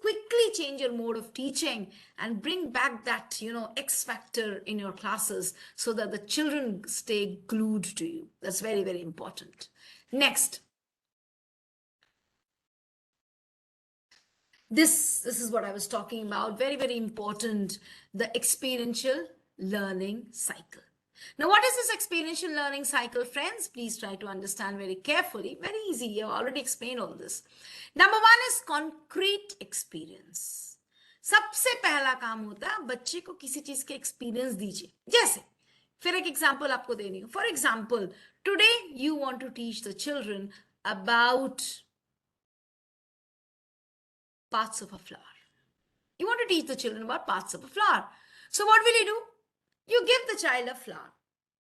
quickly change your mode of teaching and bring back that, X factor in your classes so that the children stay glued to you. That's very, very important. Next, this is what I was talking about. Very, very important. The experiential learning cycle. Now, what is this experiential learning cycle, friends? Please try to understand very carefully. Very easy. I've already explained all this. Number one is concrete experience. सबसे पहला काम होता है बच्चे को किसी चीज के एक्सपीरियंस दीजिए. जैसे फिर एक एग्जांपल आपको देनी हूं. For example, today you want to teach the children about parts of a flower. You want to teach the children about parts of a flower. So what will you do? You give the child a flower.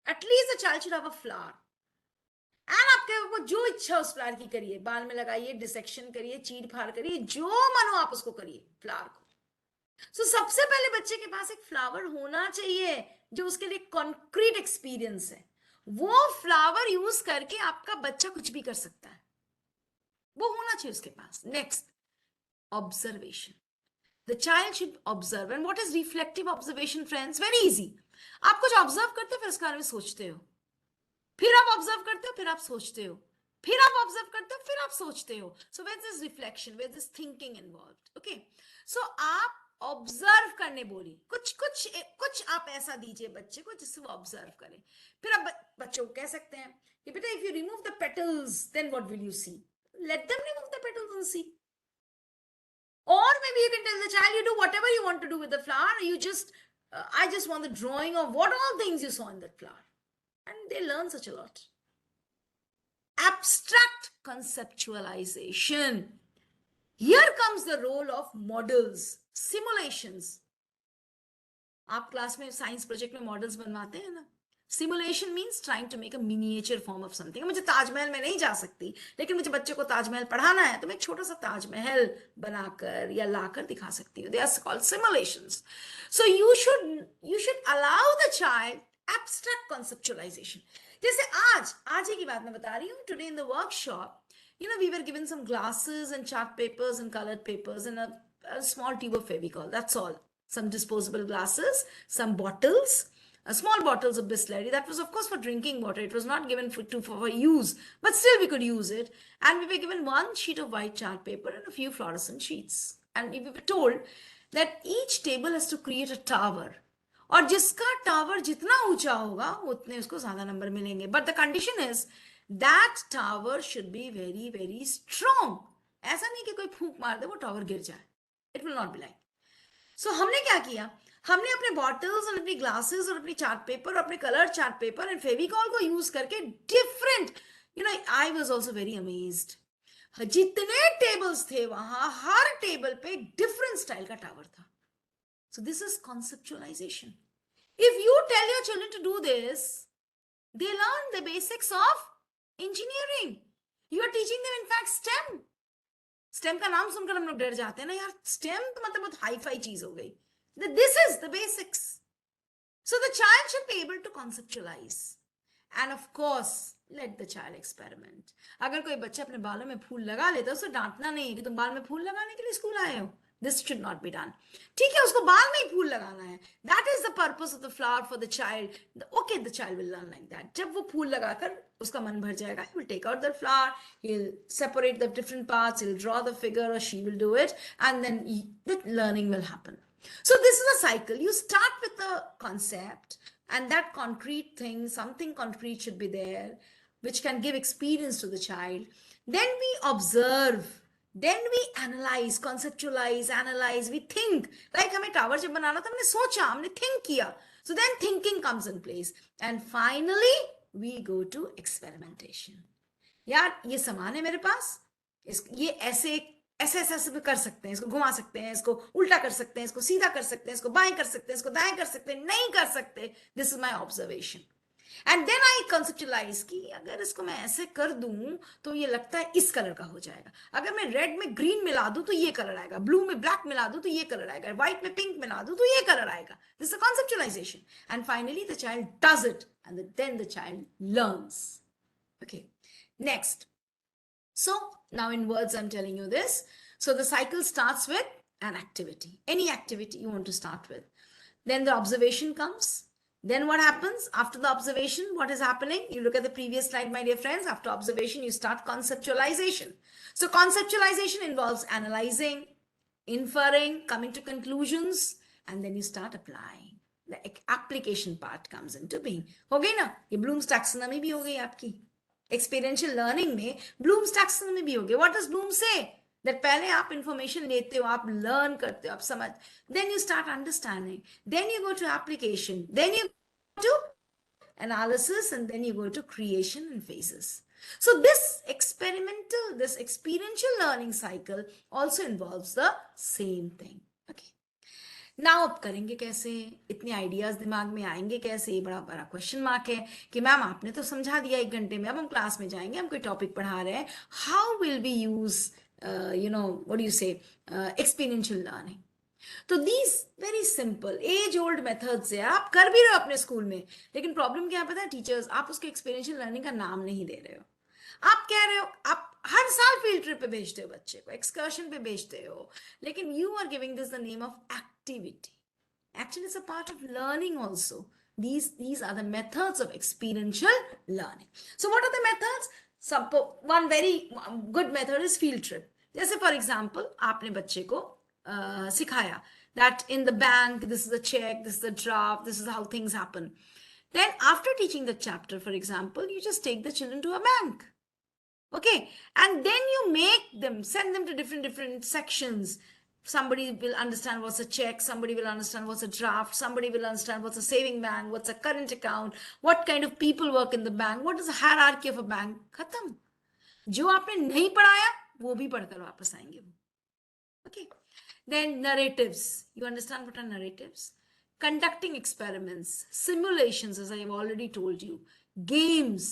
At least the child should have a flower. And आपके जो इच्छा उस flower की करिए, बाल में लगाइए, dissection करिए, चीर फाड़ करिए, जो मनो आप उसको करिए फ्लावर को. सो सबसे पहले बच्चे के पास एक फ्लावर होना चाहिए जो उसके लिए कॉन्क्रीट एक्सपीरियंस है. वो फ्लावर यूज करके आपका बच्चा कुछ भी कर सकता है, वो होना चाहिए उसके पास. Next, observation. The child should observe. And what is reflective observation, friends? Very easy. आप कुछ ऑब्जर्व करते हो, फिर उसके बारे में सोचते हो, फिर आप ऑब्जर्व करते हो, फिर आप सोचते हो, फिर आप ऑब्जर्व करते हो, फिर आप सोचते हो. So where this reflection, where this thinking involved. Okay, so आप ऑब्जर्व करने बोली, कुछ आप ऐसा दीजिए बच्चे को जिससे वो ऑब्जर्व करे. फिर आप बच्चों को कह सकते हैं कि बेटा, if you remove the petals then what will you see. Let them remove the petals and see. Or maybe you can tell the child, you do whatever you want to do with the flower. You just, I just want the drawing of what all things you saw in that flower. And they learn such a lot. Abstract conceptualization. Here comes the role of models, simulations. आप class में science project में models बनवाते हैं ना. Simulation means trying to make a miniature form of something. मुझे ताजमहल में नहीं जा सकती, लेकिन मुझे बच्चे को ताजमहल पढ़ाना है, तो मैं एक छोटा सा ताजमहल बनाकर या लाकर दिखा सकती हूँ. They are called simulations. So you should allow the child abstract conceptualisation. जैसे आज ही की बात मैं बता रही हूँ. Today in the workshop, we were given some glasses and chart papers and colored papers and a small tube of Fevicol. That's all. Some disposable glasses, some bottles, small bottles of Bisleri. That was, of course, for drinking water. It was not given for use, but still we could use it. And we were given one sheet of white chart paper and a few fluorescent sheets. And we were told that each table has to create a tower. और जिसका tower जितना ऊंचा होगा उतने उसको ज्यादा number मिलेंगे. But the condition is that tower should be very very strong. ऐसा नहीं कि कोई फूंक मार दे वो टावर गिर जाए. It will not be like. So हमने क्या किया, हमने अपने बॉटल्स और अपनी ग्लासेस और अपनी चार्ट पेपर और अपने colour chart paper and Fevicol को यूज करके different, I was also very amazed. जितने टेबल्स थे वहां, हर टेबल पे डिफरेंट स्टाइल का टावर था. So this is conceptualization. If you tell your children to do this, they learn the basics of engineering. You are teaching them in fact STEM. STEM का नाम सुनकर हम लोग डर जाते हैं ना यार. STEM तो मतलब बहुत हाई फाई चीज हो गई. This is the basics. So the child should be able to conceptualize. And of course, let the child experiment. अगर कोई बच्चा अपने बालों में फूल लगा लेता है, उसे डांटना नहीं है कि तुम बाल में फूल लगाने के लिए स्कूल आए हो. This should not be done. ठीक है, उसको बाल में ही फूल लगाना है. That is the purpose of the flower for the child. Okay, the child will learn like that. जब वो फूल लगाकर उसका मन भर जाएगा, he will take out the flower, he'll separate the different parts, he'll draw the figure or she will do it, and then the learning will happen. So this is a cycle. You start with the concept, and that concrete thing, something concrete should be there, which can give experience to the child. Then we observe. Then we analyze, conceptualize, analyze, we think. Like हमें tower जब बनाना था, हमने सोचा, हमने think किया. So then thinking comes in place. And finally, we go to experimentation. यार ये सामान है मेरे पास, ये ऐसे ऐसे भी कर सकते हैं, इसको घुमा सकते हैं, इसको उल्टा कर सकते हैं, इसको सीधा कर सकते हैं, इसको बाएं कर सकते हैं, इसको दाएं कर सकते हैं, नहीं कर सकते. This is my observation. And then I conceptualise कि अगर इसको मैं ऐसे कर दूं तो ये लगता है इस कलर का हो जाएगा, अगर मैं रेड में ग्रीन मिला दूं तो ये कलर आएगा, ब्लू में ब्लैक मिला दूं तो ये कलर आएगा, व्हाइट में पिंक मिला दूं तो ये कलर आएगा. This is a conceptualization and finally the child does it and then the child learns. Okay, next. So now in words I'm telling you this. So the cycle starts with an activity, any activity you want to start with. Then the observation comes. Then what happens after the observation? What is happening? You look at the previous slide, my dear friends. After observation, you start conceptualization. So conceptualization involves analyzing, inferring, coming to conclusions, and then you start applying. The application part comes into being. हो गई ना, ये blooms taxonomy भी हो गई आपकी. Experiential learning में blooms taxonomy भी हो गई. व्हाट डज ब्लूम से? दैट पहले आप इंफॉर्मेशन लेते हो, आप लर्न करते हो, आप समझ, then you start understanding, then you go to application, then you go to analysis, and then you go to creation and phases. So this experiential learning cycle also involves the same thing. Okay, now अब करेंगे कैसे, इतने ideas दिमाग में आएंगे कैसे, ये बड़ा बड़ा क्वेश्चन मार्क है कि मैम आपने तो समझा दिया 1 घंटे में, अब हम क्लास में जाएंगे, हम कोई टॉपिक पढ़ा रहे हैं, how will we use what you say experiential learning. तो these very simple as old methods है, आप कर भी रहे हो अपने स्कूल में, लेकिन प्रॉब्लम क्या है पता है टीचर्स, आप उसको एक्सपीरियंशियल लर्निंग का नाम नहीं दे रहे हो. आप कह रहे हो, आप हर साल फील्ड ट्रिप पे भेजते हो बच्चे को, एक्सकर्शन पे भेजते हो, लेकिन you are giving this the name of activity. Actually, it's a part of learning also. These are the methods of experiential learning. So what are the methods? One very good method is field trip. जैसे for example आपने बच्चे को सिखाया that in the bank this is a check, this is a draft, this is how things happen. Then after teaching the chapter, for example, you just take the children to a bank. Okay, and then you make them, send them to different sections. Somebody will understand what's a check, somebody will understand what's a draft, somebody will understand what's a saving bank, what's a current account, what kind of people work in the bank, what is the hierarchy of a bank. खत्म. जो आपने नहीं पढ़ाया वो भी पढ़कर वापस आएंगे. Okay, then narratives. You understand what are narratives? Conducting experiments, simulations, as I have already told you, games,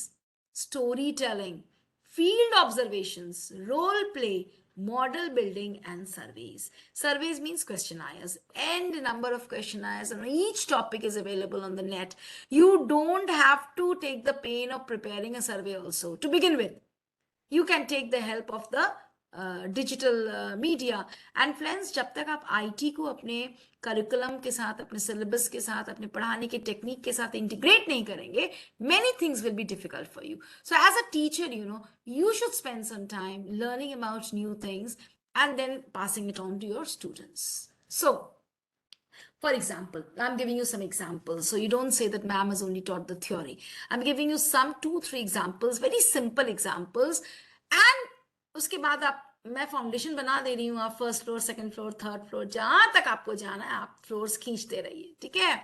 storytelling, field observations, role play, model building, and surveys. Surveys means questionnaires. End number of questionnaires, and each topic is available on the net. You don't have to take the pain of preparing a survey also to begin with. You can take the help of the digital media. And friends, जब तक आप IT को अपने curriculum के साथ, अपने syllabus के साथ, अपने पढ़ाने की टेक्निक के साथ इंटीग्रेट नहीं करेंगे, many things will be difficult for you. So as a teacher, you should spend some time learning about new things and then passing it on to your students. So for example, I'm giving you some examples. So you don't say that ma'am has only taught the theory. I'm giving you some 2-3 examples, very simple examples. And उसके बाद आप, मैं foundation बना दे रही हूँ, आप first floor, second floor, third floor, जहां तक आपको जाना है आप फ्लोर्स खींचते रहिए. ठीक है?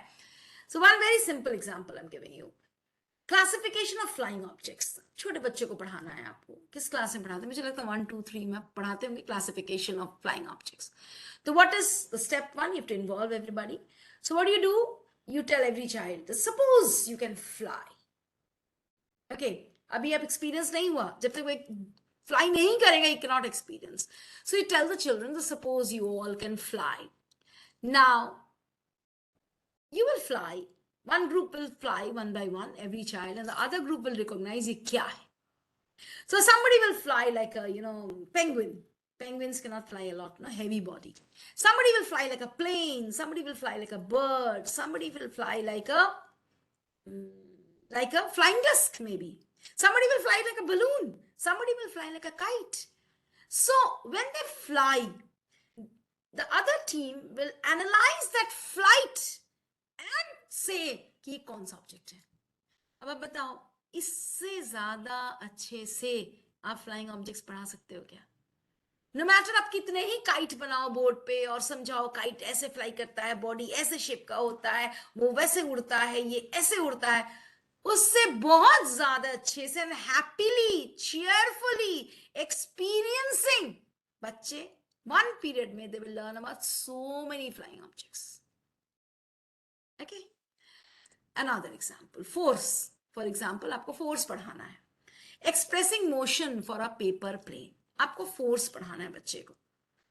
So one very simple example I am giving you. Classification of flying objects. छोटे बच्चे को पढ़ाना है आपको. किस क्लास में पढ़ाते हैं? मुझे लगता है 1 2 3 में पढ़ाते होंगे classification of flying objects. So what is the step 1? You have to involve everybody. So what do? You tell every child, suppose you can fly. Okay, अभी आप एक्सपीरियंस नहीं हुआ, जब तक वो फ्लाई नहीं करेगा, you cannot experience. So you tell the children, suppose you all can fly. Now you will fly. One group will fly one by one, every child, and the other group will recognize ये क्या है. So somebody will fly like a penguin. Penguins cannot fly a lot, no, heavy body. Somebody will fly like a plane, somebody will fly like a bird, somebody will fly like a flying disc maybe. Somebody will fly like a balloon, somebody will fly like a kite. So when they fly, the other team will analyze that flight and say कि ये कौन सा object है. अब आप बताओ, इससे ज्यादा अच्छे से आप फ्लाइंग ऑब्जेक्ट्स पढ़ा सकते हो क्या? नो मैटर आप कितने ही काइट बनाओ बोर्ड पे और समझाओ काइट ऐसे फ्लाई करता है, बॉडी ऐसे शेप का होता है, वो वैसे उड़ता है, ये ऐसे उड़ता है, उससे बहुत ज्यादा अच्छे से हैप्पीली, चीयरफुली एक्सपीरियंसिंग बच्चे 1 period में they will learn about so many flying objects. Okay, another example, force. For example आपको फोर्स पढ़ाना है, expressing motion for a paper plane, आपको फोर्स पढ़ाना है बच्चे को।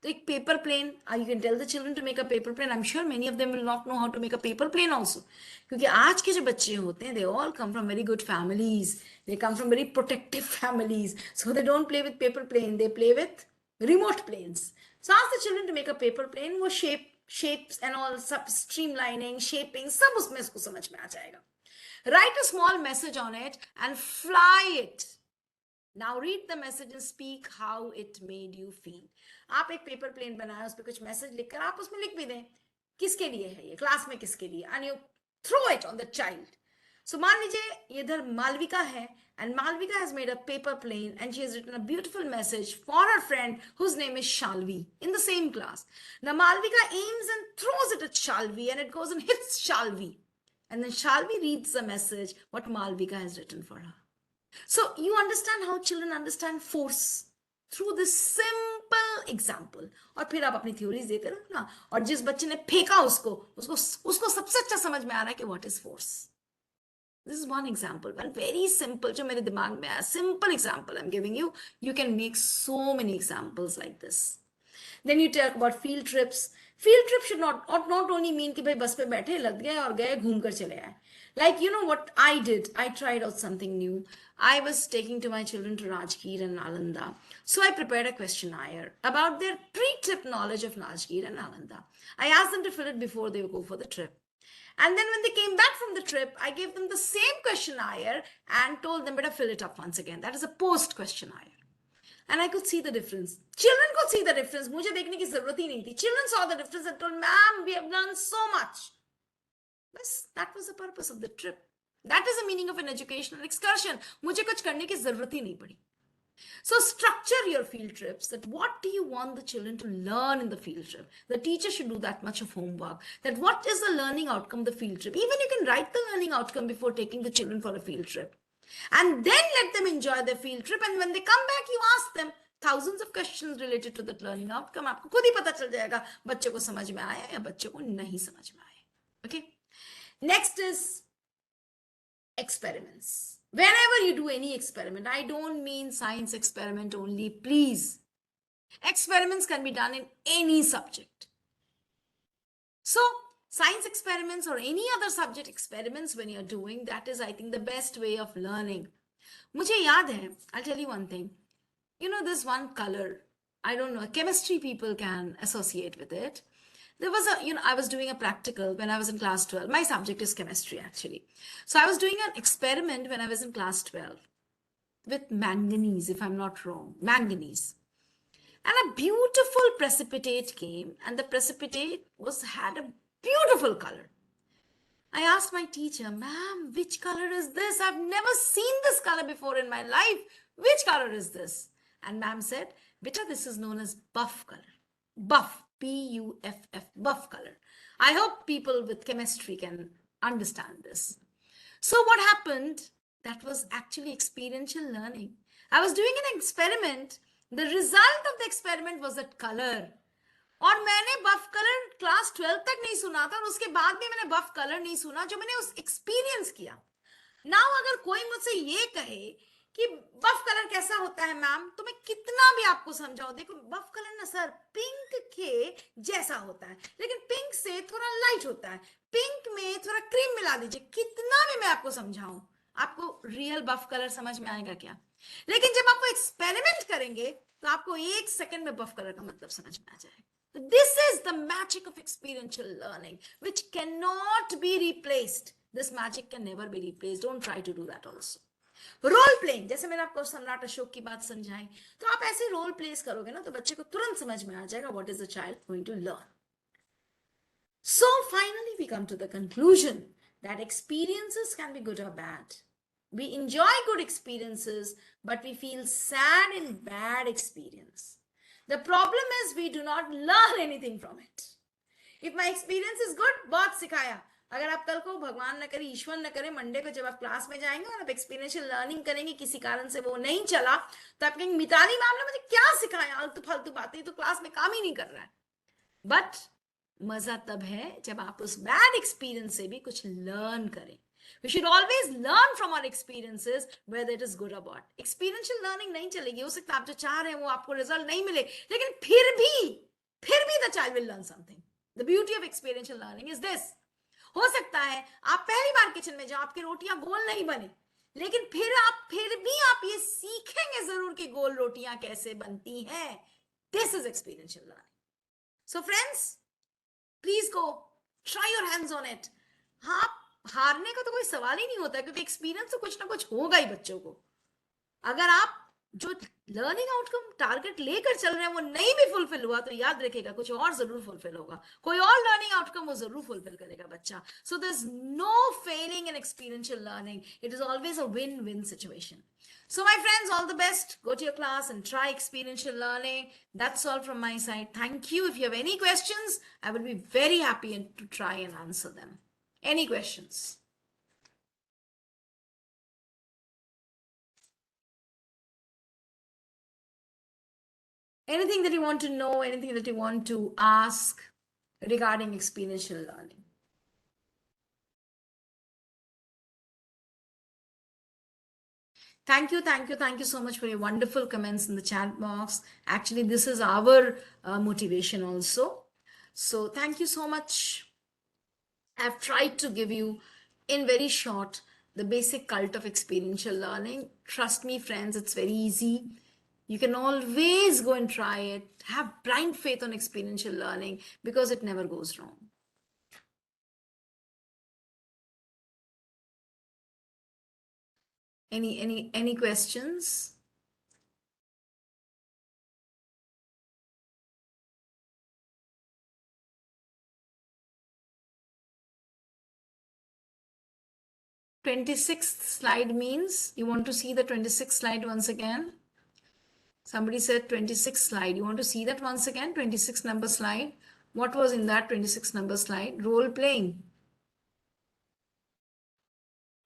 तो एक paper plane, you can tell the children to make a paper plane. I am sure many of them will not know how to make a paper plane also, क्योंकि आज के जो बच्चे होते हैं they all come from very good families, they come from very protective families, so they don't play with paper plane, they play with remote planes. So ask the children to make a paper plane, वो shapes and all सब streamlining, shaping सब उसमें उसको समझ में आ जाएगा. Write a small message on it and fly it. Now read the message and speak how it made you feel. आप एक पेपर प्लेन बनाए, उस पर कुछ मैसेज लिखकर आप उसमें लिख भी दें किसके लिए है ये, क्लास में किसके लिए, and you throw it on the child. So मान लीजिए इधर मालविका है, and Malvika has made a paper plane and she has written a beautiful message for her friend whose name is Shalvi in the same class. Now Malvika aims and throws it at Shalvi and it goes and hits Shalvi. And then Shalvi reads the message what Malvika has written for her. So you understand how children understand force through this simple example. और फिर आप अपनी theories देते रहो ना, और जिस बच्चे ने फेंका उसको सबसे अच्छा समझ में आ रहा है कि what is force. This is one example, one very simple, जो मेरे दिमाग में आया, simple example I'm giving you. You can make so many examples like this. Then you talk about field trips. Field trip should not only mean कि भाई बस पे बैठे लग गए और गए घूम कर चले आए. Like you know what I did? I tried out something new. I was taking to my children to Rajgir and Nalanda. So I prepared a questionnaire about their pre-trip knowledge of Rajgir and Nalanda. I asked them to fill it before they go for the trip. And then when they came back from the trip, I gave them the same questionnaire and told them, better fill it up once again. That is a post questionnaire. And I could see the difference. Children could see the difference. मुझे देखने की जरूरत ही नहीं थी. Children saw the difference and told, ma'am, we have learned so much. Bas, that was the purpose of the trip. That is the meaning of an educational excursion. मुझे कुछ करने की जरूरत ही नहीं पड़ी. So structure your field trips, that what do you want the children to learn in the field trip? The teacher should do that much of homework. That what is the learning outcome of the field trip? Even you can write the learning outcome before taking the children for a field trip. And then let them enjoy their field trip. And when they come back, you ask them thousands of questions related to that learning outcome. आपको खुद ही पता चल जाएगा बच्चे को समझ में आया या बच्चे को नहीं समझ में आया. Okay. Next is experiments. Whenever you do any experiment, I don't mean science experiment only, please. Experiments can be done in any subject. So, science experiments or any other subject experiments when you're doing, that is, I think, the best way of learning. मुझे याद है, I'll tell you one thing. You know, this one color, I don't know, chemistry people can associate with it. There was I was doing a practical when I was in class 12. My subject is chemistry, actually. So I was doing an experiment when I was in class 12 with manganese, if I'm not wrong, manganese. And a beautiful precipitate came, and the precipitate had a beautiful color. I asked my teacher, ma'am, which color is this? I've never seen this color before in my life. Which color is this? And ma'am said, beta, this is known as buff color. Buff, P-U-F-F, buff color. I hope people with chemistry can understand this. So what happened? That was actually experiential learning. I was doing an experiment. The result of the experiment was that color. और मैंने बफ colour class 12 तक नहीं सुना था और उसके बाद भी मैंने बफ कलर नहीं सुना जो मैंने उस एक्सपीरियंस किया. नाउ अगर कोई मुझसे ये कहे कि बफ कलर कैसा होता है मैम, तो मैं कितना भी आपको समझाऊं, देखो बफ कलर ना सर पिंक के जैसा होता है, लेकिन पिंक से थोड़ा लाइट होता है, पिंक में थोड़ा क्रीम मिला दीजिए, कितना भी मैं आपको समझाऊं, आपको रियल बफ कलर समझ में आएगा क्या? लेकिन जब आप एक्सपेरिमेंट करेंगे तो आपको एक सेकंड में बफ कलर का मतलब समझ में आ जाएगा. This is the magic of experiential learning, which cannot be replaced. This magic can never be replaced. Don't try to do that also. Role playing, जैसे मैंने आपको सम्राट अशोक की बात समझाई, तो आप ऐसे रोल प्लेस करोगे ना तो बच्चे को तुरंत समझ में आ जाएगा what is the child going to learn. So finally we come to the conclusion that experiences can be good or bad. We enjoy good experiences, but we feel sad in bad experience. The problem is we do not learn anything from it. If my experience is good, बहुत सिखाया. अगर आप कल को भगवान न करे, ईश्वर न करे, मंडे को जब आप क्लास में जाएंगे और आप एक्सपीरियंशियल लर्निंग करेंगे, किसी कारण से वो नहीं चला, तो आप कहेंगे मिताली मैम ने मुझे क्या सिखाया, आलतू फालतू बातें, तो क्लास में काम ही नहीं कर रहा है. बट मजा तब है जब आप उस बैड एक्सपीरियंस से भी कुछ लर्न करें. We should always learn from our experiences, whether it is good or bad. Experiential learning नहीं चलेगी. हो सकता है आप जो चाह रहे हैं वो आपको result नहीं मिले, लेकिन फिर भी the child will learn something. The beauty of experiential learning is this. हो सकता है आप पहली बार किचन में जाओ, आपकी रोटियां गोल नहीं बने, लेकिन फिर भी आप ये सीखेंगे जरूर कि गोल रोटियां कैसे बनती हैं. This is experiential learning. So friends, please go try your hands on it. हाँ, हारने का तो कोई सवाल ही नहीं होता, क्योंकि एक्सपीरियंस तो कुछ ना कुछ होगा ही बच्चों को. अगर आप जो लर्निंग आउटकम टारगेट लेकर चल रहे हैं वो नहीं भी फुलफिल हुआ, तो याद रखेगा कुछ और जरूर फुलफिल होगा, कोई और लर्निंग आउटकम वो जरूर फुलफिल करेगा बच्चा. So there is no failing in experiential learning. It is always a win win situation. So, my friends, all the best. Go to your class and try experiential learning. That's all from my side. Thank you. If you have any questions, I will be very happy to try and answer them. Any questions? Anything that you want to know, anything that you want to ask regarding experiential learning? Thank you so much for your wonderful comments in the chat box. Actually, this is our motivation also. So, thank you so much. I've tried to give you, in very short, the basic cult of experiential learning. Trust me, friends, it's very easy. You can always go and try it. Have blind faith on experiential learning because it never goes wrong. Any questions? "26th slide" means you want to see the 26th slide once again. Somebody said 26th slide. You want to see that once again? 26th number slide. What was in that 26th number slide? Role playing.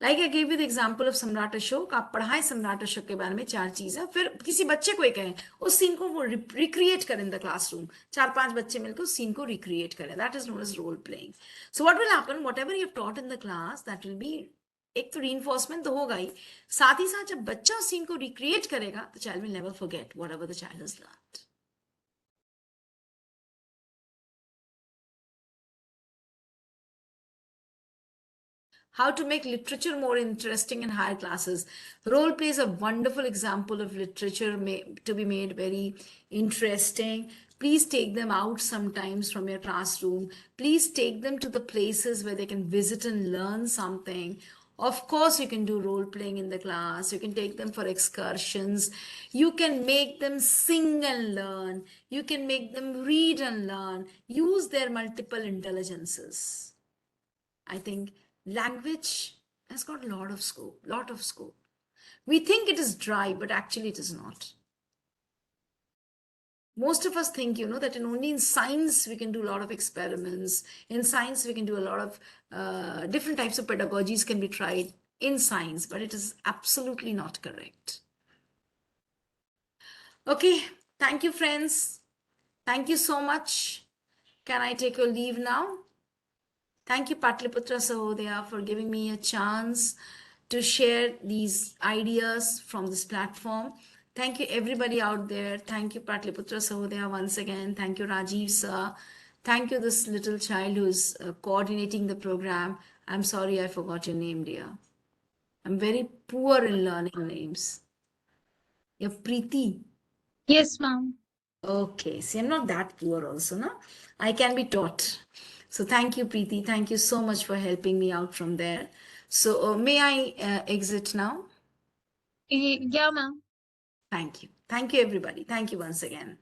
Like I give you the example of सम्राट अशोक. आप पढ़ाएं सम्राट अशोक के बारे में 4 चीजें, फिर किसी बच्चे को कहें उस सीन को वो रिक्रिएट करें इन द क्लासरूम. 4-5 बच्चे मिलकर उस सीन को रिक्रिएट करें. That is known as role playing. So what will happen, whatever you have taught in the class, that will be, एक तो रीइंफोर्समेंट तो होगा ही, साथ ही साथ जब बच्चा उस सीन को रिक्रिएट करेगा, the child will never forget whatever the child has learned. How to make literature more interesting in higher classes. Role play is a wonderful example of literature to be made very interesting. Please take them out sometimes from your classroom. Please take them to the places where they can visit and learn something. Of course, you can do role playing in the class. You can take them for excursions. You can make them sing and learn. You can make them read and learn. Use their multiple intelligences. I think language has got a lot of scope. We think it is dry, but actually it is not. Most of us think, that only in science we can do a lot of experiments. In science we can do a lot of different types of pedagogies can be tried in science, but it is absolutely not correct. Okay, thank you, friends. Thank you so much. Can I take your leave now? Thank you, Patliputra Sahodaya, for giving me a chance to share these ideas from this platform. Thank you, everybody out there. Thank you, Patliputra Sahodaya, once again. Thank you, Rajiv sir. Thank you, this little child who's coordinating the program. I'm sorry I forgot your name, dear. I'm very poor in learning names. You're Preeti. Yes, ma'am. Okay, see, I'm not that poor also, no? I can be taught. So thank you, Preeti. Thank you so much for helping me out from there. So may I exit now? Yeah, ma'am. Thank you. Thank you, everybody. Thank you once again.